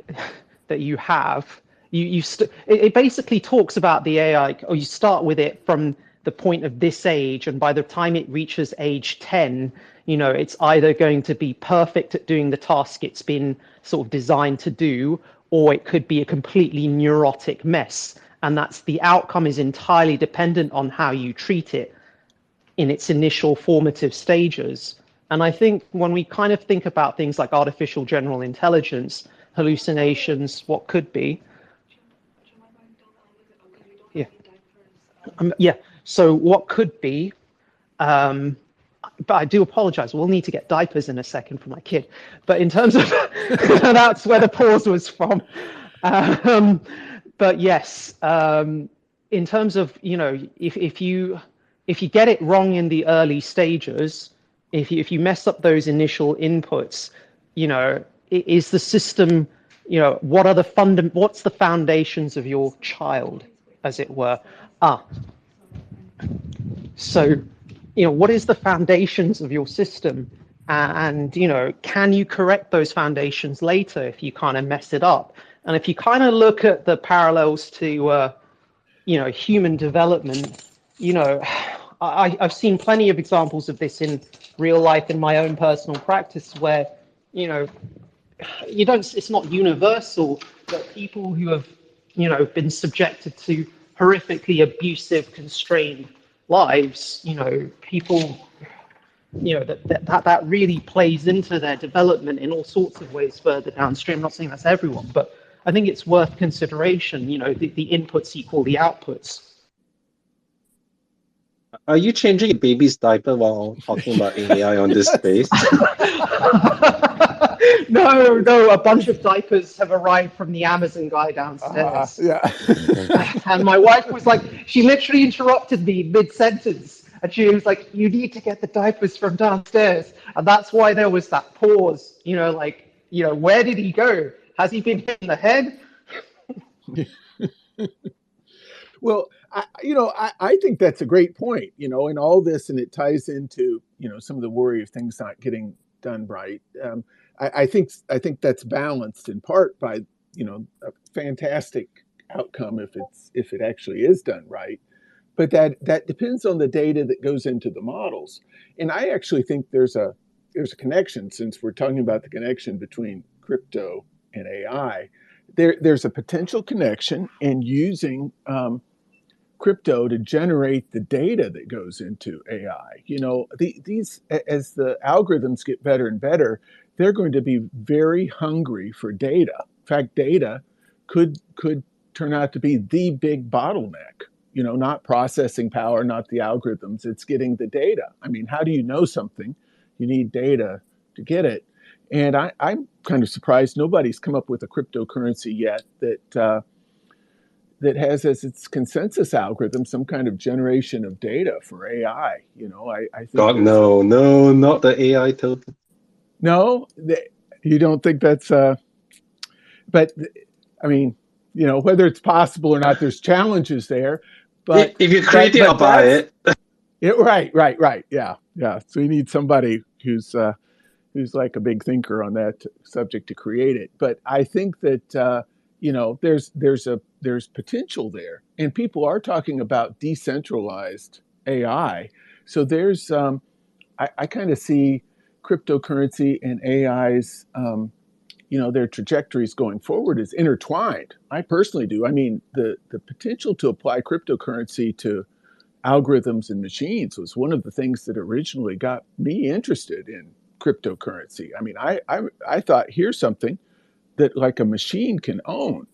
that you have, it basically talks about the AI, or you start with it from the point of this age, and by the time it reaches age 10, it's either going to be perfect at doing the task it's been sort of designed to do, or it could be a completely neurotic mess. And that's the outcome is entirely dependent on how you treat it in its initial formative stages. And I think when we kind of think about things like artificial general intelligence, hallucinations, what could be. Yeah. Yeah. So what could be, but I do apologize. We'll need to get diapers in a second for my kid. But in terms of, that's where the pause was from. But yes, in terms of, if you get it wrong in the early stages, if you mess up those initial inputs, is the system, what's the foundations of your child, as it were? So, what is the foundations of your system? And, can you correct those foundations later if you kind of mess it up? And if you kind of look at the parallels to, human development, I've seen plenty of examples of this in real life in my own personal practice where, it's not universal, but people who have, been subjected to horrifically abusive, constrained lives, people, that really plays into their development in all sorts of ways further downstream. I'm not saying that's everyone, but I think it's worth consideration, the inputs equal the outputs. Are you changing a baby's diaper while talking about AI on this space? No, a bunch of diapers have arrived from the Amazon guy downstairs. Yeah. And my wife was like, she literally interrupted me mid-sentence. And she was like, you need to get the diapers from downstairs. And that's why there was that pause, where did he go? Has he been hit in the head? Well, I think that's a great point, in all this, and it ties into, some of the worry of things not getting done right. I think that's balanced in part by, a fantastic outcome if it actually is done right. But that depends on the data that goes into the models. And I actually think there's a connection, since we're talking about the connection between crypto and AI. There's a potential connection in using crypto to generate the data that goes into AI. These, as the algorithms get better and better, they're going to be very hungry for data. In fact, data could turn out to be the big bottleneck. Not processing power, not the algorithms. It's getting the data. I mean, how do you know something? You need data to get it. And I'm kind of surprised nobody's come up with a cryptocurrency yet that has as its consensus algorithm some kind of generation of data for AI. I think God, no, not the AI token. No, you don't think that's but I mean, whether it's possible or not, there's challenges there. But if you create it, I'll buy it. Right. Yeah. So you need somebody who's like a big thinker on that subject to create it. But I think that there's potential there, and people are talking about decentralized AI. So there's I kind of see cryptocurrency and AI's their trajectories going forward is intertwined. I personally do. I mean, the potential to apply cryptocurrency to algorithms and machines was one of the things that originally got me interested in cryptocurrency. I mean, I thought, here's something that like a machine can own.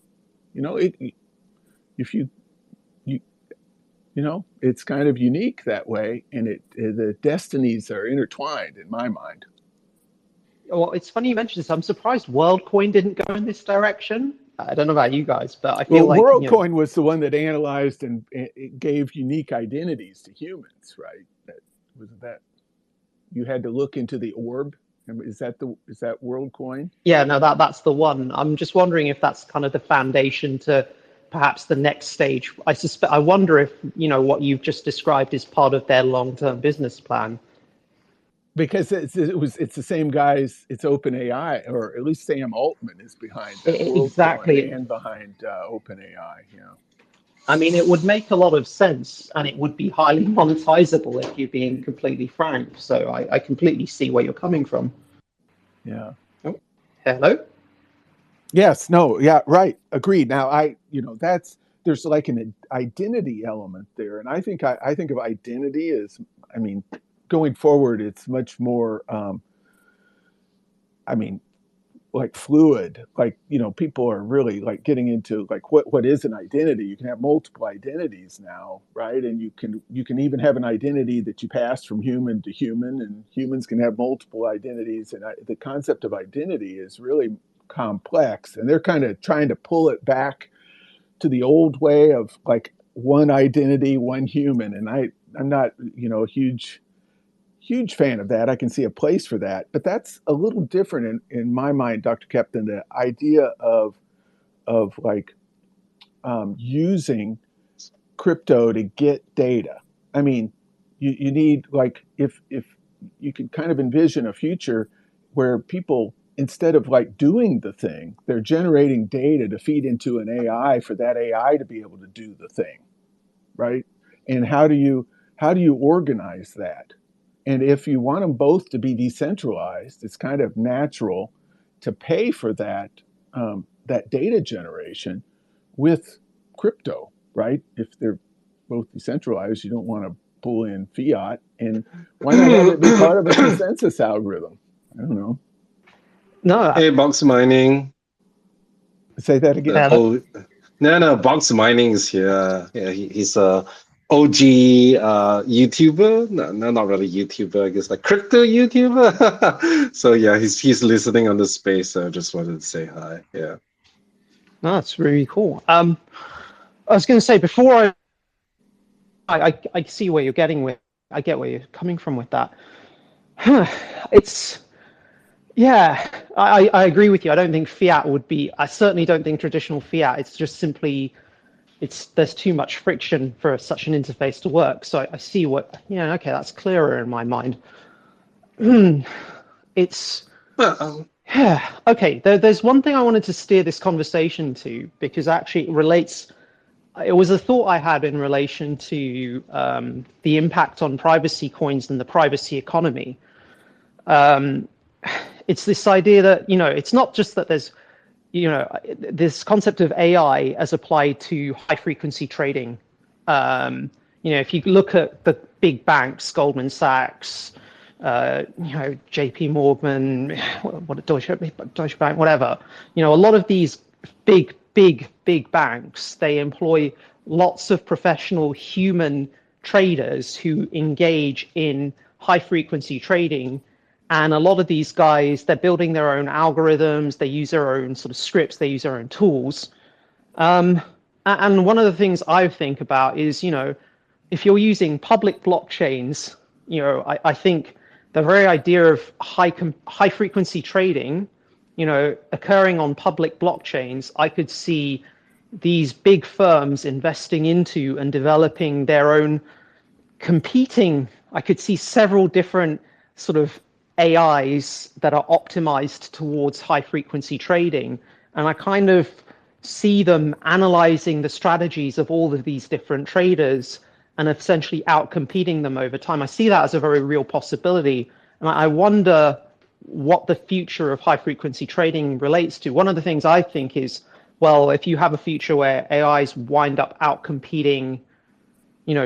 It's kind of unique that way, and the destinies are intertwined in my mind. Well, it's funny you mentioned this. I'm surprised WorldCoin didn't go in this direction. I don't know about you guys, but I feel like WorldCoin was the one that analyzed and it gave unique identities to humans, right? That you had to look into the orb. Is that WorldCoin? Yeah, no, that's the one. I'm just wondering if that's kind of the foundation to perhaps the next stage. I wonder if what you've just described is part of their long-term business plan. Because it's the same guys. It's OpenAI, or at least Sam Altman is behind that. Exactly, and behind OpenAI. Yeah. I mean, it would make a lot of sense, and it would be highly monetizable if you're being completely frank. So I completely see where you're coming from. Yeah. Oh, hello? Yes, no, yeah, right. Agreed. Now there's like an identity element there. And I think of identity as, I mean, going forward, it's much more, like fluid, like, people are really like getting into like what is an identity. You can have multiple identities now, right? And you can even have an identity that you pass from human to human, and humans can have multiple identities. And the concept of identity is really complex, and they're kind of trying to pull it back to the old way of like one identity, one human. And I'm not a huge fan of that. I can see a place for that, but that's a little different in my mind, Dr. Kep, than the idea of like using crypto to get data. I mean, you need, like, if you could kind of envision a future where people, instead of like doing the thing, they're generating data to feed into an AI for that AI to be able to do the thing, right? And how do you organize that? And if you want them both to be decentralized, it's kind of natural to pay for that that data generation with crypto, right? If they're both decentralized, you don't want to pull in fiat. And why not have it be part of a consensus algorithm? I don't know. No. Hey, box mining. Say that again. No, box mining is here. Yeah, he's a OG YouTuber. No, not really YouTuber. I guess like crypto YouTuber. So yeah, he's listening on the space. So I just wanted to say hi. Yeah. No, that's really cool. I was going to say, before I see where you're getting with. I get where you're coming from with that. Yeah, I agree with you. I don't think fiat would be. I certainly don't think traditional fiat. It's just simply, there's too much friction for such an interface to work. So I see what. Yeah, okay, that's clearer in my mind. Yeah, okay. There's one thing I wanted to steer this conversation to, because actually it relates. It was a thought I had in relation to the impact on privacy coins and the privacy economy. It's this idea that, it's not just that there's, this concept of AI as applied to high frequency trading. If you look at the big banks, Goldman Sachs, JP Morgan, what Deutsche Bank, whatever, a lot of these big banks, they employ lots of professional human traders who engage in high frequency trading. And a lot of these guys, they're building their own algorithms, they use their own sort of scripts, they use their own tools. And one of the things I think about is, if you're using public blockchains, I think the very idea of high frequency trading, occurring on public blockchains, I could see these big firms investing into and developing their own competing. I could see several different sort of AIs that are optimized towards high frequency trading. And I kind of see them analyzing the strategies of all of these different traders and essentially outcompeting them over time. I see that as a very real possibility. And I wonder what the future of high frequency trading relates to. One of the things I think is, well, if you have a future where AIs wind up outcompeting,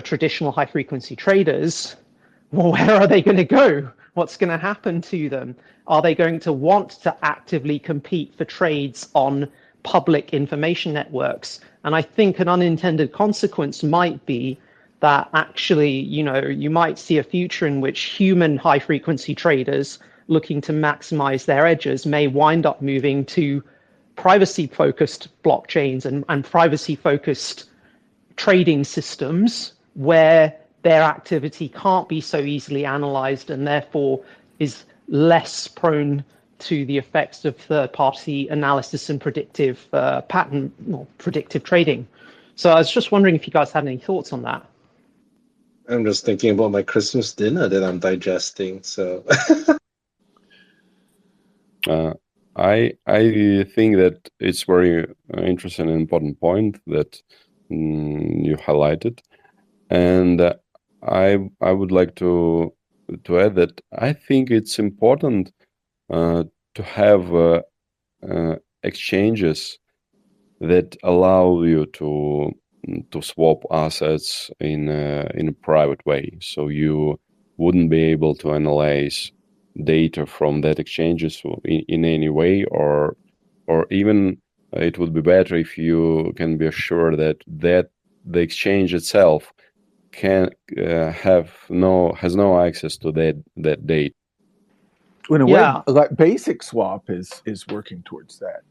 traditional high frequency traders, well, where are they going to go? What's going to happen to them? Are they going to want to actively compete for trades on public information networks? And I think an unintended consequence might be that actually, you might see a future in which human high frequency traders looking to maximize their edges may wind up moving to privacy focused blockchains and privacy focused trading systems where their activity can't be so easily analyzed and therefore is less prone to the effects of third-party analysis and predictive predictive trading. So I was just wondering if you guys had any thoughts on that. I'm just thinking about my Christmas dinner that I'm digesting. So I think that it's very interesting and important point that you highlighted, and I would like to add that I think it's important to have exchanges that allow you to swap assets in a private way. So you wouldn't be able to analyze data from that exchanges in any way, or even it would be better if you can be assured that the exchange itself can has no access to that data. In a Yeah. way, like basic swap is working towards that,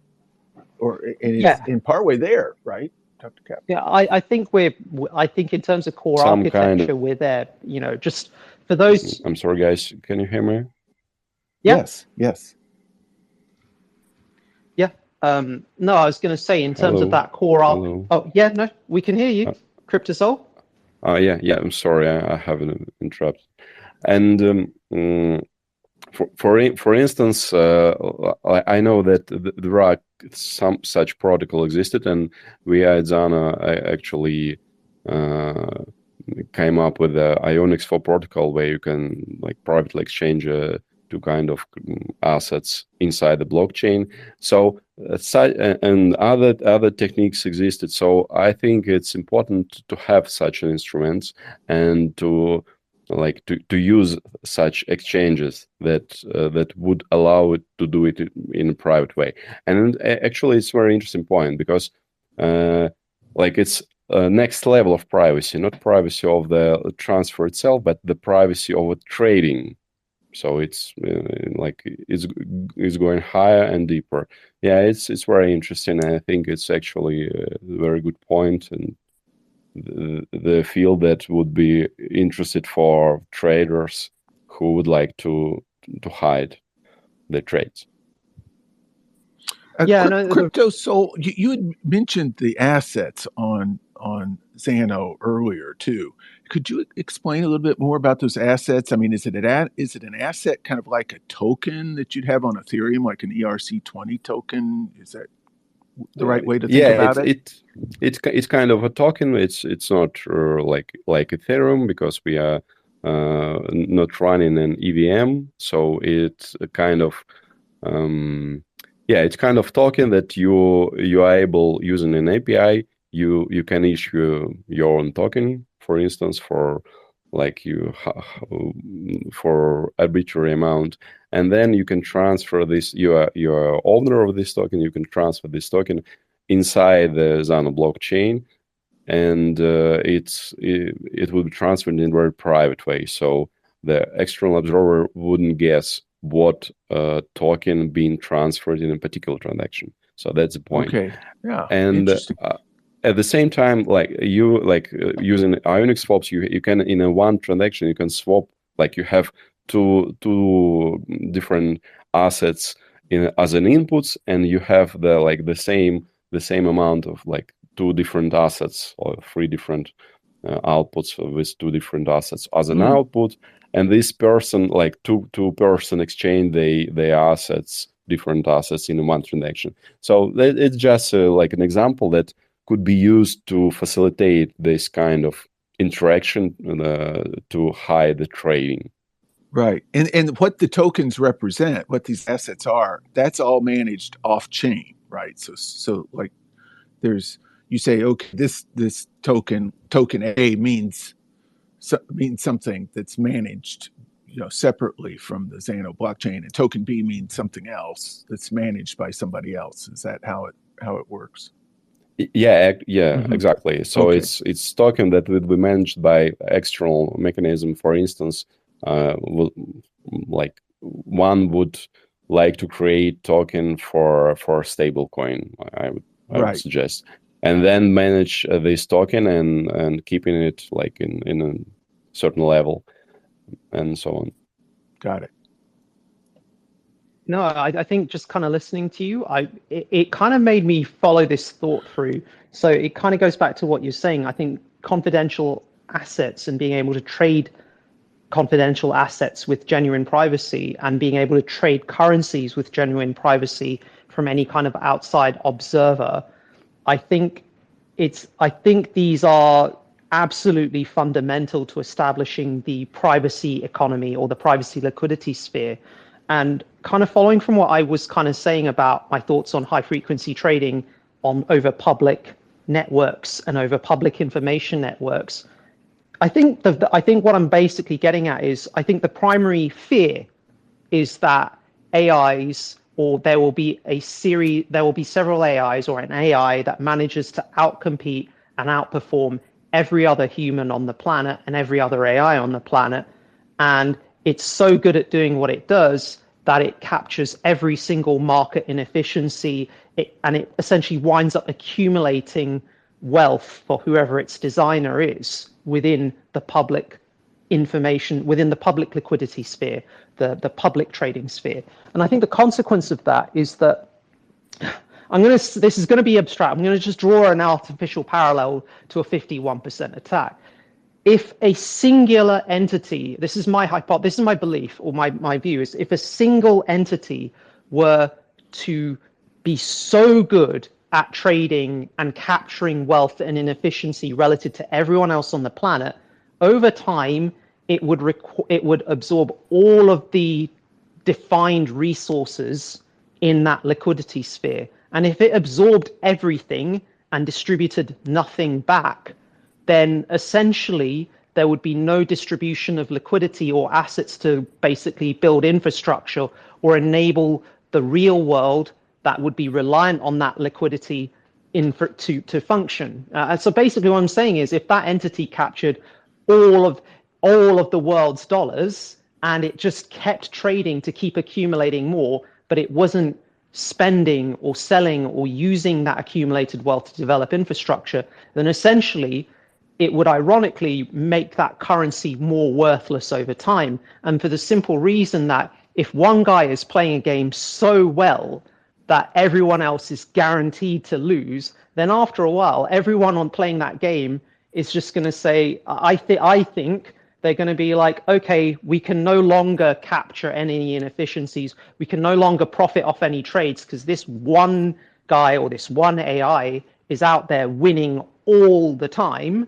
and it's in part way there, right? Dr. Cap. Yeah, I think in terms of core Some architecture, kind of, we're there. Just for those. I'm sorry, guys. Can you hear me? Yeah. Yes. Yeah. No, I was going to say in terms of that core. Hello. Oh, yeah. No, we can hear you, Cryptosol. Yeah. I'm sorry, I haven't interrupted. And for instance, I know that there are some such protocol existed, and we at Zano actually came up with the Ionics 4 protocol, where you can privately exchange two kind of assets inside the blockchain. So and other techniques existed. So I think it's important to have such instruments and to use such exchanges that would allow it to do it in a private way. And actually, it's a very interesting point, because it's next level of privacy, not privacy of the transfer itself, but the privacy of trading. So it's it's going higher and deeper. Yeah, it's very interesting. And I think it's actually a very good point, and the field that would be interested for traders who would like to hide the trades. Cryptosol, you had mentioned the assets on Zano earlier too. Could you explain a little bit more about those assets? I mean, is it an asset kind of like a token that you'd have on Ethereum, like an ERC20 token? Is that the right way to think about it? It's kind of a token. It's not like Ethereum, because we are not running an EVM. So it's a kind of it's kind of token that you are able, using an API, you can issue your own token, for instance, for for arbitrary amount, and then you can transfer this. You are owner of this token. You can transfer this token inside the Zano blockchain, and it will be transferred in a very private way. So the external observer wouldn't guess what token being transferred in a particular transaction. So that's the point. Okay. Yeah. And at the same time, using Ionics swaps, you can, in a one transaction, you can swap, you have two different assets as an inputs, and you have the same amount of two different assets, or three different outputs with two different assets as an output. And this person, two person exchange their assets, different assets, in one transaction. So it's just an example that could be used to facilitate this kind of interaction to hide the trading. Right. And what the tokens represent, what these assets are, that's all managed off chain, right? So you say, okay, this token A means something that's managed, separately from the Zano blockchain, and token B means something else that's managed by somebody else. Is that how it works? Yeah, exactly. So it's token that would be managed by external mechanism. For instance, one would like to create token for a stable coin, I would suggest, and then manage this token and keeping it in a certain level, and so on. Got it. No, I think just kind of listening to you, it kind of made me follow this thought through. So it kind of goes back to what you're saying. I think confidential assets and being able to trade confidential assets with genuine privacy, and being able to trade currencies with genuine privacy from any kind of outside observer, I think I think these are absolutely fundamental to establishing the privacy economy or the privacy liquidity sphere. And kind of following from what I was kind of saying about my thoughts on high frequency trading over public networks and over public information networks, I think what I'm basically getting at is I think the primary fear is that AIs, or there will be several AIs or an AI that manages to outcompete and outperform every other human on the planet and every other AI on the planet. And it's so good at doing what it does that it captures every single market inefficiency, and it essentially winds up accumulating wealth for whoever its designer is within the public information, within the public liquidity sphere, the public trading sphere. And I think the consequence of that is that this is going to be abstract. I'm going to just draw an artificial parallel to a 51% attack. If a singular entity, this is my belief, or my view, is if a single entity were to be so good at trading and capturing wealth and inefficiency relative to everyone else on the planet, over time, it would absorb all of the defined resources in that liquidity sphere. And if it absorbed everything and distributed nothing back, then essentially there would be no distribution of liquidity or assets to basically build infrastructure or enable the real world that would be reliant on that liquidity to function. And so basically what I'm saying is, if that entity captured all of the world's dollars and it just kept trading to keep accumulating more, but it wasn't spending or selling or using that accumulated wealth to develop infrastructure, then essentially it would ironically make that currency more worthless over time. And for the simple reason that if one guy is playing a game so well that everyone else is guaranteed to lose, then after a while, everyone on playing that game is just going to say, I think they're going to be like, okay, we can no longer capture any inefficiencies. We can no longer profit off any trades because this one guy or this one AI is out there winning all the time.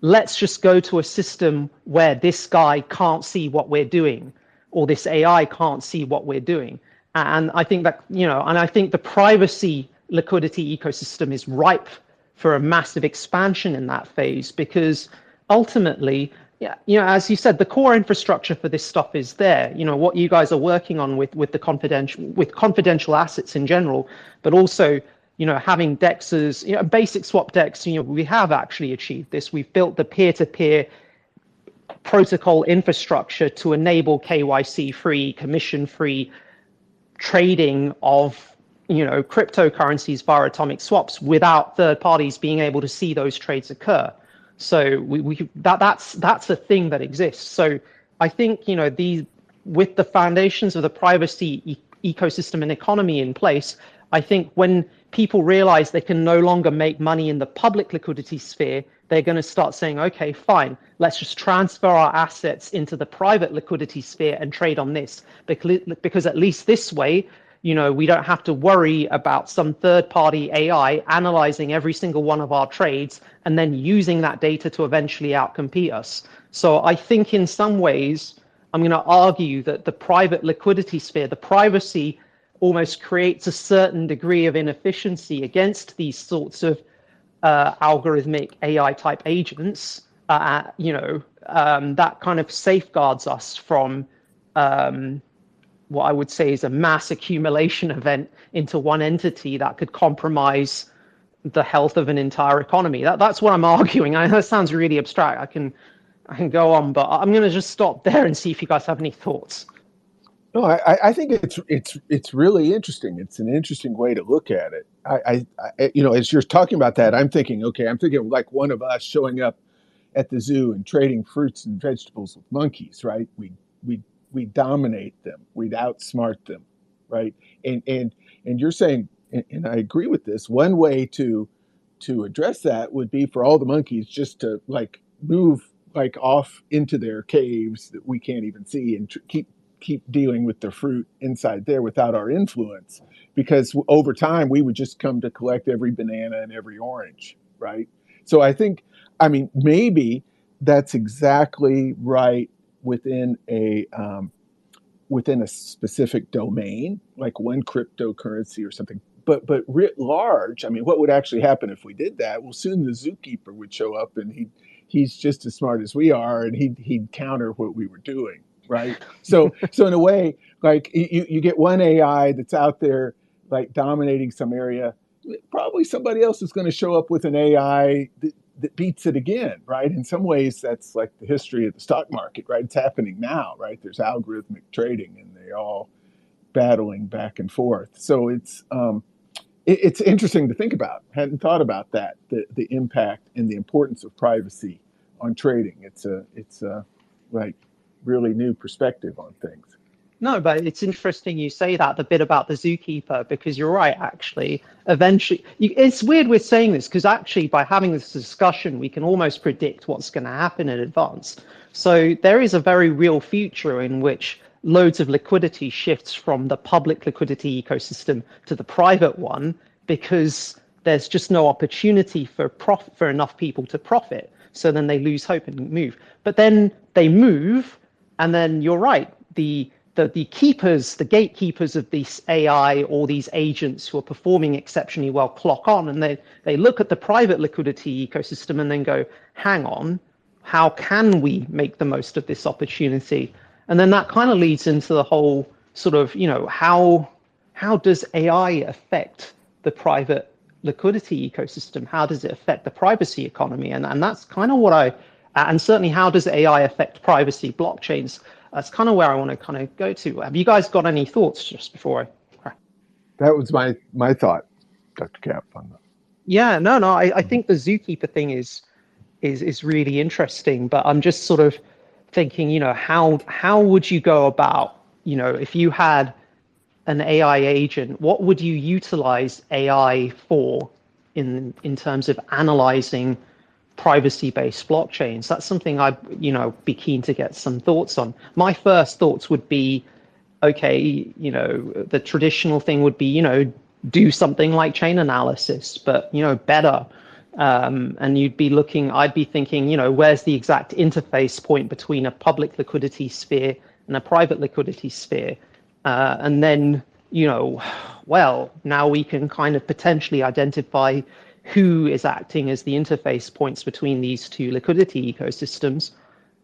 Let's just go to a system where this guy can't see what we're doing, or this AI can't see what we're doing. And I think that, and I think the privacy liquidity ecosystem is ripe for a massive expansion in that phase, because ultimately, as you said, the core infrastructure for this stuff is there. What you guys are working on with confidential assets in general, but also, having DEXs, basic swap DEX, we have actually achieved this. We've built the peer-to-peer protocol infrastructure to enable KYC-free, commission-free trading of cryptocurrencies via atomic swaps without third parties being able to see those trades occur. So that's a thing that exists. So I think with the foundations of the privacy ecosystem and economy in place, I think when people realize they can no longer make money in the public liquidity sphere, they're going to start saying, okay, fine, let's just transfer our assets into the private liquidity sphere and trade on this, because at least this way, we don't have to worry about some third-party AI analyzing every single one of our trades and then using that data to eventually outcompete us. So I think in some ways, I'm going to argue that the private liquidity sphere, the privacy, almost creates a certain degree of inefficiency against these sorts of algorithmic AI-type agents. That kind of safeguards us from what I would say is a mass accumulation event into one entity that could compromise the health of an entire economy. That's what I'm arguing. I know it sounds really abstract. I can go on, but I'm going to just stop there and see if you guys have any thoughts. No, I think it's really interesting. It's an interesting way to look at it. I as you're talking about that, I'm thinking like one of us showing up at the zoo and trading fruits and vegetables with monkeys, right? We dominate them. We'd outsmart them, right? And you're saying, and I agree with this. One way to address that would be for all the monkeys just to move off into their caves that we can't even see and keep dealing with the fruit inside there without our influence, because over time we would just come to collect every banana and every orange, right? So I think, I mean, maybe that's exactly right within a specific domain, like one cryptocurrency or something. But writ large, I mean, what would actually happen if we did that? Well, soon the zookeeper would show up, and he's just as smart as we are, and he'd counter what we were doing, right? So in a way, like you get one AI that's out there like dominating some area, probably somebody else is going to show up with an AI that beats it again, right? In some ways, that's like the history of the stock market, right? It's happening now, right? There's algorithmic trading, and they all battling back and forth. So it's interesting to think about. Hadn't thought about that, the impact and the importance of privacy on trading. It's a like really new perspective on things. No, but it's interesting you say that, the bit about the zookeeper, because you're right, actually. Eventually, it's weird we're saying this, because actually by having this discussion, we can almost predict what's going to happen in advance. So there is a very real future in which loads of liquidity shifts from the public liquidity ecosystem to the private one, because there's just no opportunity for enough people to profit. So then they lose hope and move. But then they move, and then you're right, the keepers, the gatekeepers of these AI or these agents who are performing exceptionally well clock on, and they look at the private liquidity ecosystem and then go, hang on, how can we make the most of this opportunity? And then that kind of leads into the whole sort of, how does AI affect the private liquidity ecosystem? How does it affect the privacy economy? And that's kind of and certainly how does AI affect privacy blockchains? That's kind of where I want to kind of go to. Have you guys got any thoughts just before I? That was my thought, Dr. Cap, on that. Yeah, no. I think the zookeeper thing is really interesting, but I'm just sort of thinking, how would you go about, if you had an AI agent, what would you utilize AI for in terms of analyzing privacy-based blockchains? That's something I'd be keen to get some thoughts on. My first thoughts would be, okay, the traditional thing would be, do something like chain analysis, but better. And I'd be thinking, where's the exact interface point between a public liquidity sphere and a private liquidity sphere? And then, well, now we can kind of potentially identify who is acting as the interface points between these two liquidity ecosystems.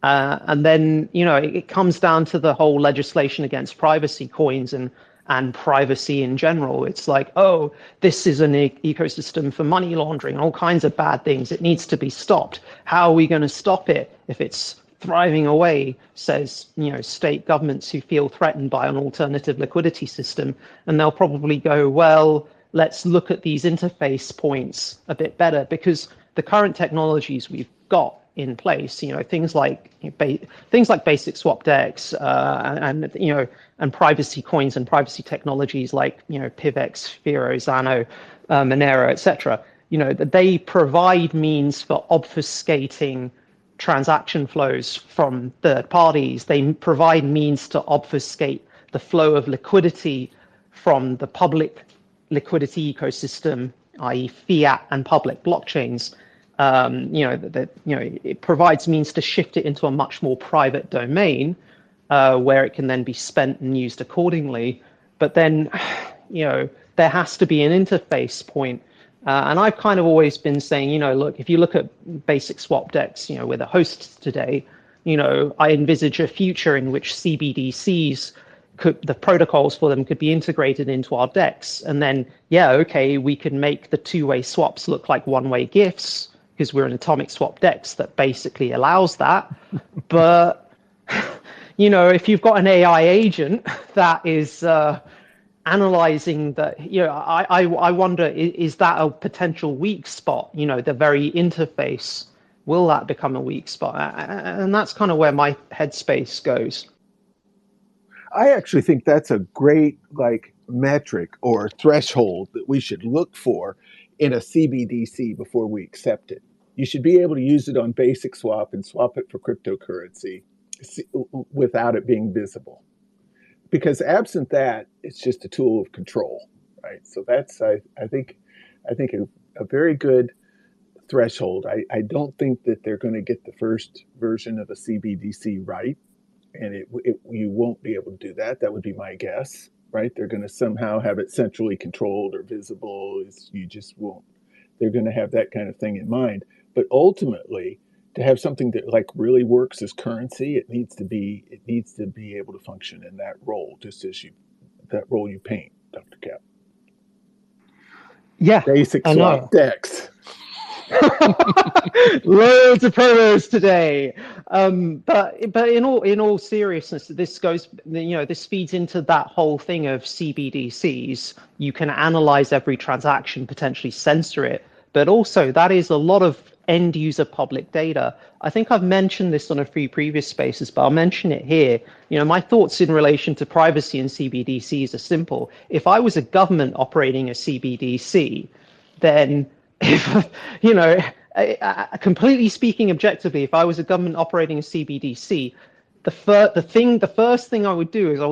And then, it comes down to the whole legislation against privacy coins and privacy in general. It's like, oh, this is an ecosystem for money laundering, all kinds of bad things. It needs to be stopped. How are we going to stop it if it's thriving away, says, state governments who feel threatened by an alternative liquidity system? And they'll probably go, well, let's look at these interface points a bit better, because the current technologies we've got in place, things like basic swap decks, and privacy coins and privacy technologies like Pivx, FIRO, Zano, Monero, etc. They provide means for obfuscating transaction flows from third parties. They provide means to obfuscate the flow of liquidity from the public liquidity ecosystem, i.e., fiat and public blockchains. It provides means to shift it into a much more private domain, where it can then be spent and used accordingly. But then, there has to be an interface point. And I've kind of always been saying, look, if you look at basic swap decks, with a host today, I envisage a future in which CBDCs the protocols for them could be integrated into our decks. And then, we can make the two-way swaps look like one-way gifts, because we're an atomic swap DEX that basically allows that. But, if you've got an AI agent that is analyzing that, I wonder, is that a potential weak spot? The very interface, will that become a weak spot? And that's kind of where my headspace goes. I actually think that's a great metric or threshold that we should look for in a CBDC before we accept it. You should be able to use it on basic swap and swap it for cryptocurrency without it being visible. Because absent that, it's just a tool of control, right? So that's I think a very good threshold. I don't think that they're going to get the first version of a CBDC right, and you won't be able to do that. That would be my guess, right? They're going to somehow have it centrally controlled or visible. You just won't. They're going to have that kind of thing in mind. But ultimately, to have something that like really works as currency, it needs to be able to function in that role, just as that role you paint, Dr. Cap. Yeah, Basic I swap know. decks. Loads of promos today, but in all seriousness, this goes, this feeds into that whole thing of CBDCs. You can analyze every transaction, potentially censor it, but also that is a lot of end user public data. I think I've mentioned this on a few previous spaces, but I'll mention it here. My thoughts in relation to privacy and CBDCs are simple. If I was a government operating a CBDC, then if, completely speaking objectively, if I was a government operating a CBDC, the first thing I would do is I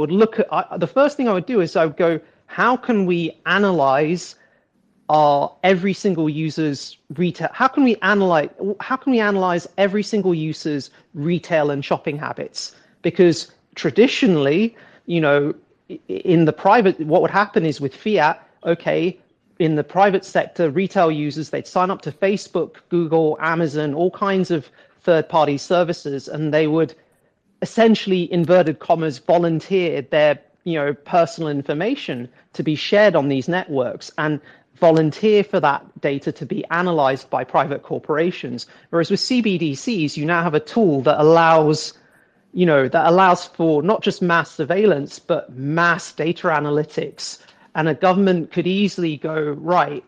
would go, how can we analyze every single user's retail? How can we analyze every single user's retail and shopping habits? Because traditionally, in the private, what would happen is with fiat, okay, in the private sector, retail users, they'd sign up to Facebook, Google, Amazon, all kinds of third-party services, and they would essentially, inverted commas, volunteer their personal information to be shared on these networks and volunteer for that data to be analyzed by private corporations. Whereas with CBDCs, you now have a tool that allows for not just mass surveillance, but mass data analytics. And a government could easily go, right,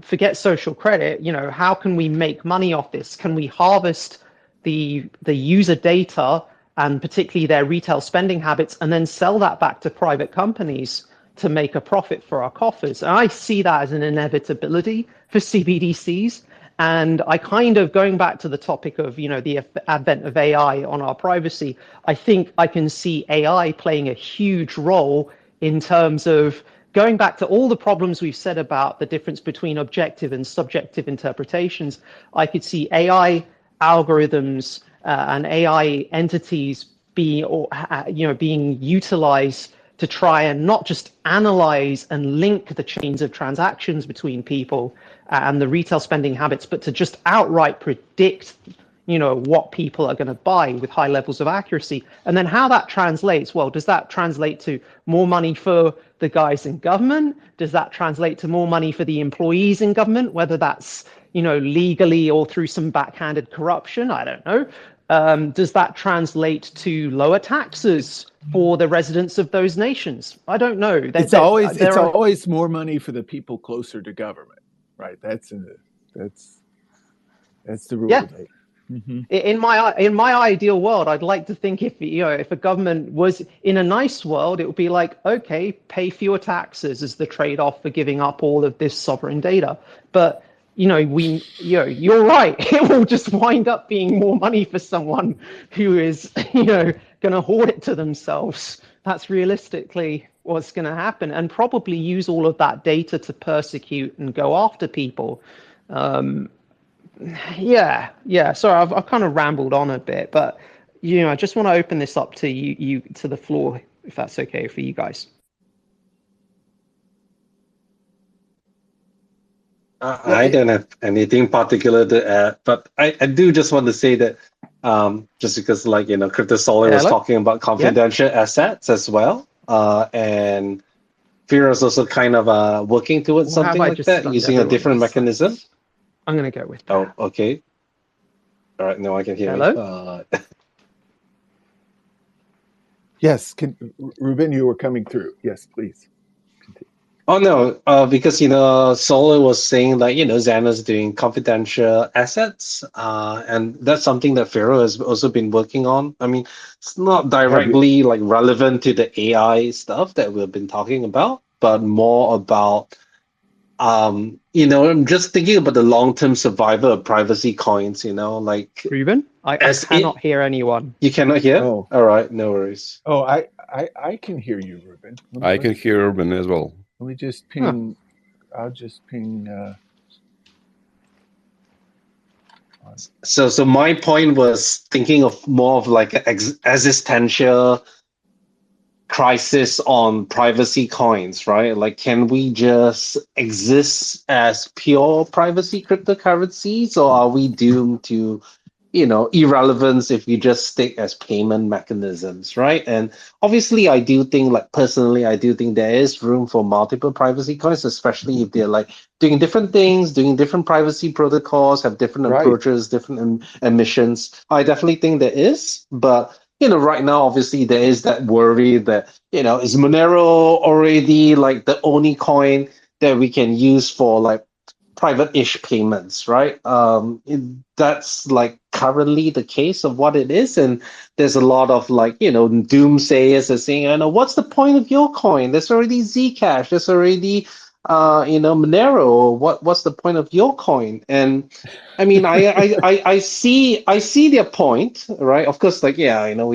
forget social credit, how can we make money off this? Can we harvest the user data and particularly their retail spending habits and then sell that back to private companies to make a profit for our coffers? And I see that as an inevitability for CBDCs. And I kind of, going back to the topic of, the advent of AI on our privacy, I think I can see AI playing a huge role in terms of going back to all the problems we've said about the difference between objective and subjective interpretations. I could see AI algorithms and AI entities being utilized to try and not just analyze and link the chains of transactions between people and the retail spending habits, but to just outright predict what people are going to buy with high levels of accuracy. And then how that translates, well, does that translate to more money for the guys in government? Does that translate to more money for the employees in government, whether that's legally or through some backhanded corruption? I don't know. Does that translate to lower taxes for the residents of those nations? I don't know. It's always more money for the people closer to government, right? That's the rule. Yeah. Mm-hmm. In my ideal world, I'd like to think if a government was in a nice world, it would be like, okay, pay fewer taxes as the trade-off for giving up all of this sovereign data. But you're right. It will just wind up being more money for someone who is going to hoard it to themselves. That's realistically what's going to happen, and probably use all of that data to persecute and go after people. Yeah. Sorry, I've kind of rambled on a bit, but I just want to open this up to you to the floor, if that's okay for you guys. I don't have anything particular to add, but I do just want to say that just because Crypto Solar was talking about confidential assets as well, and FIRO is also kind of working towards something like that using a different mechanism. I'm going to go with that. Oh, okay. All right, now I can hear you. Yes, Reuben, you were coming through. Yes, please. Continue. Oh, no, because, Solar was saying that, Zano's doing confidential assets, and that's something that FIRO has also been working on. I mean, it's not directly relevant to the AI stuff that we've been talking about, but more about I'm just thinking about the long-term survival of privacy coins, Reuben, I cannot hear anyone. You cannot hear? Oh. All right, no worries. Oh, I can hear you, Reuben. I can hear Reuben as well. Let me just ping. I'll just ping So my point was thinking of more of like an existential crisis on privacy coins, right? Like, can we just exist as pure privacy cryptocurrencies, or are we doomed to, irrelevance if we just stick as payment mechanisms, right? And obviously, I do think, like personally, I do think there is room for multiple privacy coins, especially if they're like doing different things, doing different privacy protocols, have different approaches, different emissions. I definitely think there is, but right now, obviously, there is that worry that, is Monero already like the only coin that we can use for like private-ish payments, right? That's like currently the case of what it is, and there's a lot of like doomsayers are saying, what's the point of your coin? There's already Zcash, there's already Monero. What's the point of your coin? And I mean, I see their point, right? Of course, like we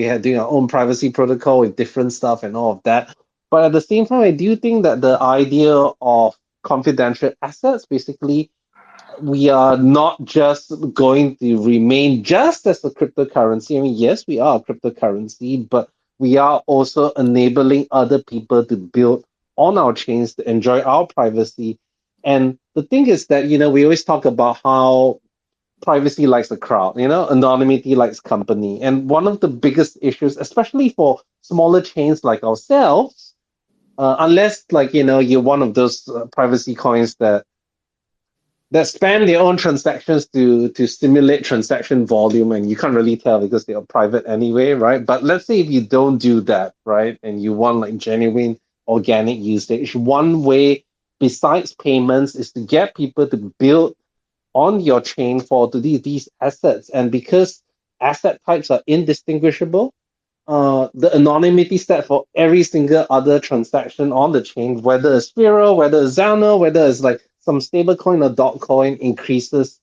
had doing our own privacy protocol with different stuff and all of that. But at the same time, I do think that the idea of confidential assets, basically, we are not just going to remain just as a cryptocurrency. I mean, yes, we are a cryptocurrency, but we are also enabling other people to build on our chains to enjoy our privacy. And the thing is that, we always talk about how privacy likes the crowd, anonymity likes company. And one of the biggest issues, especially for smaller chains like ourselves, unless like, you're one of those privacy coins that span their own transactions to stimulate transaction volume, and you can't really tell because they are private anyway, right? But let's say if you don't do that, right, and you want like genuine organic usage, one way besides payments is to get people to build on your chain for these assets. And because asset types are indistinguishable, the anonymity set for every single other transaction on the chain, whether it's FIRO, whether it's Zano, whether it's like some stablecoin or dot coin, increases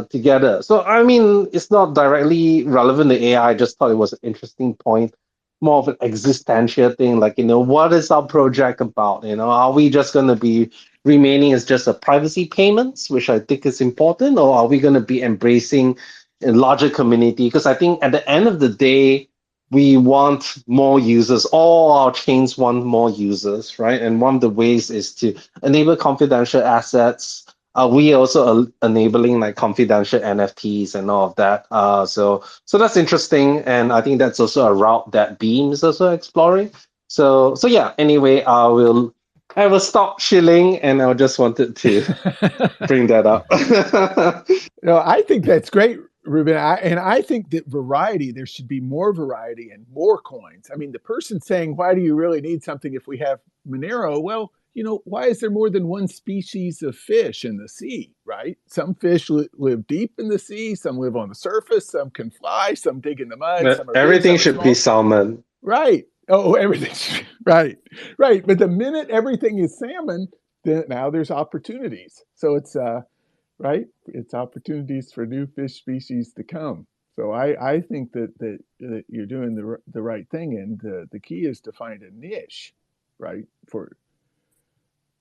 together. So, I mean, it's not directly relevant to AI. I just thought it was an interesting point, more of an existential thing. Like, what is our project about? Are we just going to be remaining as just a privacy payments, which I think is important, or are we going to be embracing a larger community? Because I think at the end of the day, we want more users. All our chains want more users, right? And one of the ways is to enable confidential assets. We also are enabling like confidential NFTs and all of that. So that's interesting, and I think that's also a route that Beam is also exploring. So yeah. Anyway, I will stop shilling, and I just wanted to bring that up. No, I think that's great, Reuben. I think that there should be more variety and more coins. I mean, the person saying, why do you really need something if we have Monero? Well, why is there more than one species of fish in the sea, right? Some fish live deep in the sea, some live on the surface, some can fly, some dig in the mud. Some are everything big, some should be salmon. Right. Oh, everything. Right. Right. But the minute everything is salmon, then now there's opportunities. So it's right? It's opportunities for new fish species to come. So I think that you're doing the right thing, and the key is to find a niche, right?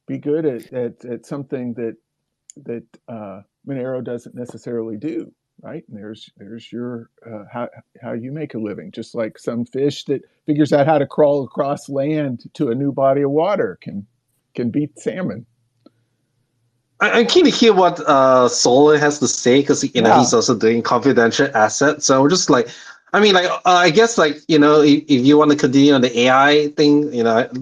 Be good at something that Monero doesn't necessarily do, right? And there's your how you make a living. Just like some fish that figures out how to crawl across land to a new body of water can beat salmon. I'm keen to hear what Solar has to say, because he's also doing confidential assets. So I'm just like, I mean, like I guess like if you want to continue on the AI thing,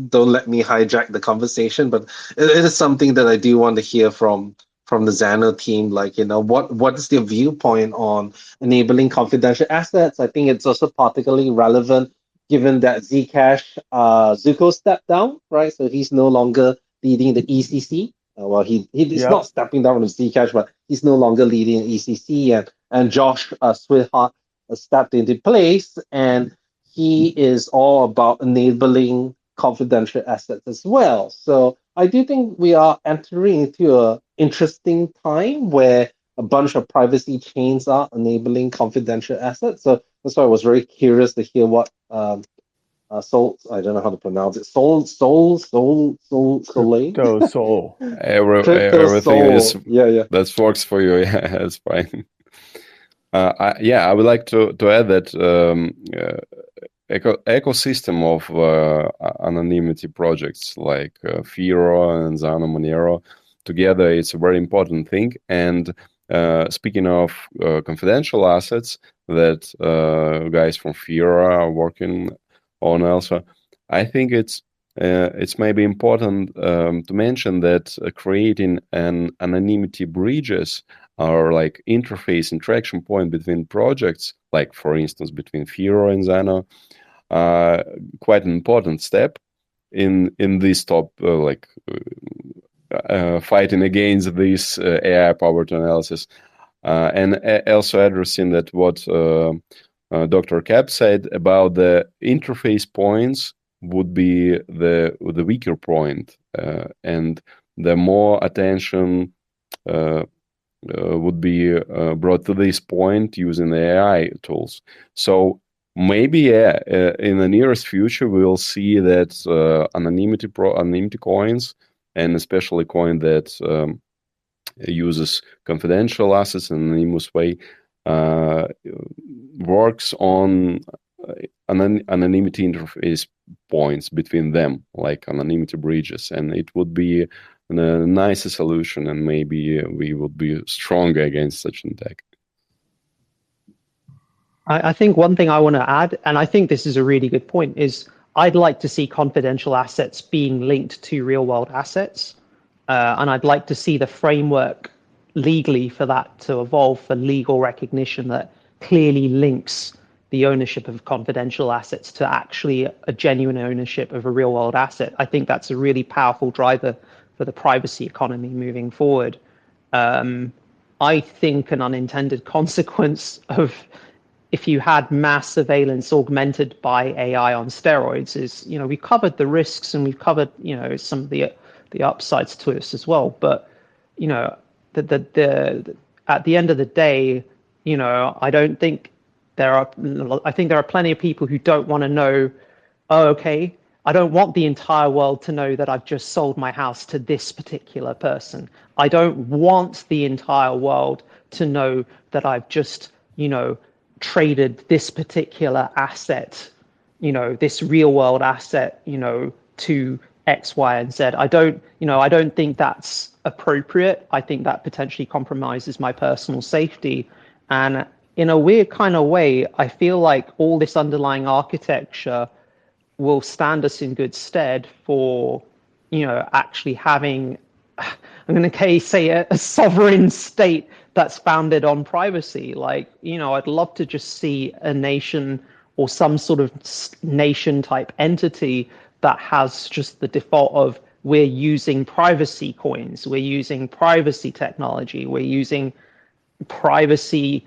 don't let me hijack the conversation. But it is something that I do want to hear from the Zano team. Like what is their viewpoint on enabling confidential assets? I think it's also particularly relevant given that Zcash Zuko stepped down, right? So he's no longer leading the ECC. Well, he's not stepping down with Zcash, but he's no longer leading ECC, and Josh Sweetheart stepped into place, and he is all about enabling confidential assets as well. So I do think we are entering into an interesting time where a bunch of privacy chains are enabling confidential assets. So that's why I was very curious to hear what Soul, I don't know how to pronounce it. Soul. Crypto Soul. Everything Soul. is Yeah. that works for you. Yeah, that's fine. I would like to add that ecosystem of anonymity projects like FIRO and Zano Monero together, it's a very important thing. And speaking of confidential assets that guys from FIRO are working on also, I think it's maybe important to mention that creating an anonymity bridges or like interface interaction point between projects, like for instance between FIRO and Zano, quite an important step in this fighting against this AI powered analysis, and also addressing that what Dr. Cap said about the interface points would be the weaker point, and the more attention would be brought to this point using the AI tools. So maybe in the nearest future we will see that anonymity coins, and especially coin that uses confidential assets in an anonymous way, works on anonymity interface points between them, like anonymity bridges, and it would be a nicer solution, and maybe we would be stronger against such an attack. I think one thing I want to add, and I think this is a really good point, is I'd like to see confidential assets being linked to real world assets. And I'd like to see the framework legally for that to evolve, for legal recognition that clearly links the ownership of confidential assets to actually a genuine ownership of a real world asset. I think that's a really powerful driver for the privacy economy moving forward. I think an unintended consequence of if you had mass surveillance augmented by AI on steroids is, we covered the risks and we've covered, some of the upsides to this as well. But, at the end of the day, I don't think I think there are plenty of people who don't want to know, oh, okay, I don't want the entire world to know that I've just sold my house to this particular person. I don't want the entire world to know that I've just, traded this particular asset, this real world asset, to X, Y, and Z. I don't think that's appropriate. I think that potentially compromises my personal safety. And in a weird kind of way, I feel like all this underlying architecture will stand us in good stead for, actually having, I'm going to say a sovereign state that's founded on privacy. Like, I'd love to just see a nation or some sort of nation type entity that has just the default of we're using privacy coins, we're using privacy technology, we're using privacy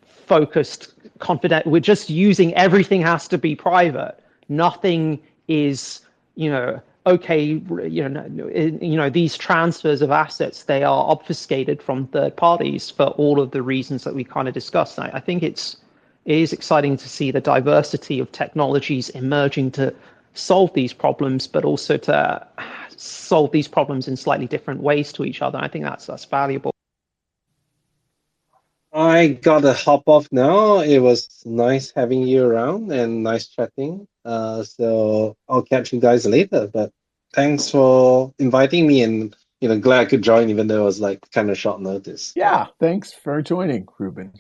focused confident, we're just using, everything has to be private. Nothing is, okay, these transfers of assets, they are obfuscated from third parties for all of the reasons that we kind of discussed. I think it is exciting to see the diversity of technologies emerging to solve these problems, but also to solve these problems in slightly different ways to each other. I think that's valuable. I gotta hop off now. It was nice having you around and nice chatting. So I'll catch you guys later. But thanks for inviting me, and glad I could join, even though it was like kind of short notice. Yeah, thanks for joining, Reuben.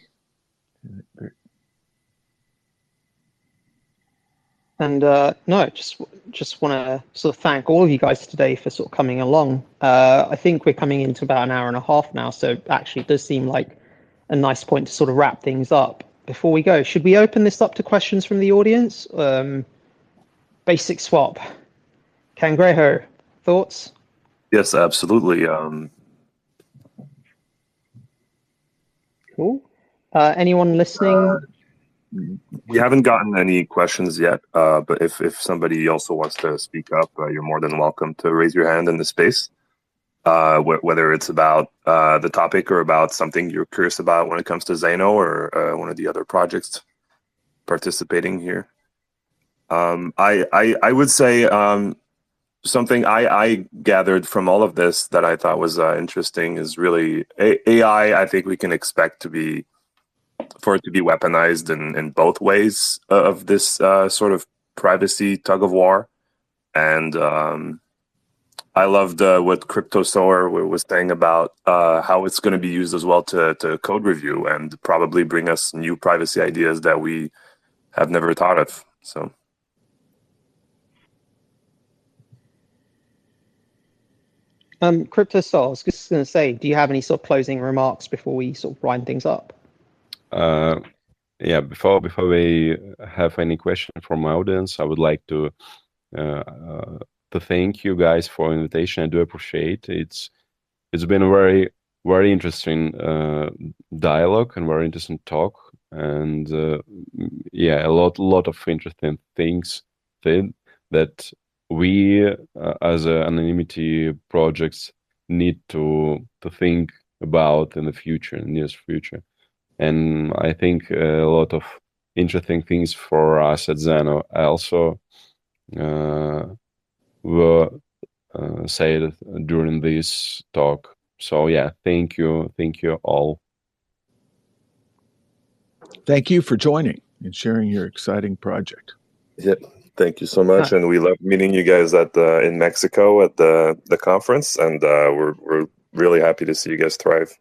And no, just want to sort of thank all of you guys today for sort of coming along. I think we're coming into about an hour and a half now, so actually it does seem like a nice point to sort of wrap things up. Before we go, should we open this up to questions from the audience? Basic swap. Cangrejo, thoughts? Yes, absolutely. Cool. Anyone listening? We haven't gotten any questions yet, but if somebody also wants to speak up, you're more than welcome to raise your hand in the space, whether it's about the topic or about something you're curious about when it comes to Zano or one of the other projects participating here. I would say something I gathered from all of this that I thought was interesting is really AI. I think we can expect to be for it to be weaponized in both ways of this sort of privacy tug of war. And I loved what CryptoSoar was saying about how it's going to be used as well to code review and probably bring us new privacy ideas that we have never thought of. So. CryptoSoar, I was just going to say, do you have any sort of closing remarks before we sort of wind things up? Yeah, before we have any question from my audience, I would like to thank you guys for the invitation. I do appreciate it. It's been a very interesting dialogue and very interesting talk, and yeah, a lot of interesting things that we as anonymity projects need to think about in the future, in the near future. And I think a lot of interesting things for us at Zano also were said during this talk. So yeah, thank you all. Thank you for joining and sharing your exciting project. Yep. Thank you so much, and we love meeting you guys at in Mexico at the conference, and we're really happy to see you guys thrive.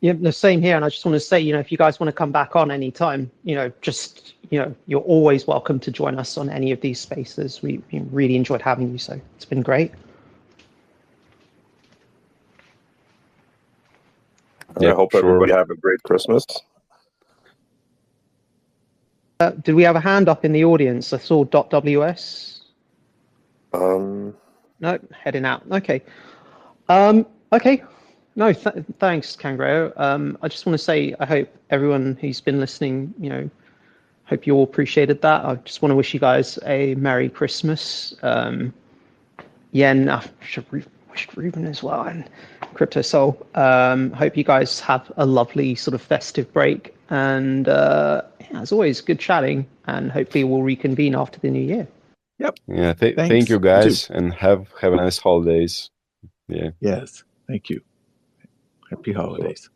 Yeah, the same here. And I just want to say, if you guys want to come back on anytime, you're always welcome to join us on any of these spaces. We really enjoyed having you, so it's been great. I hope everybody have a great Christmas. Did we have a hand up in the audience? I saw .ws. No, heading out. Okay. Okay. No, thanks, Kangaroo. I just want to say, I hope everyone who's been listening, hope you all appreciated that. I just want to wish you guys a Merry Christmas. Yen, I should wish Reuben as well, and CryptoSoul. Hope you guys have a lovely sort of festive break. And as always, good chatting, and hopefully we'll reconvene after the new year. Yep. Yeah. Thank you guys, and have a nice holidays. Yeah. Yes. Thank you. Happy holidays.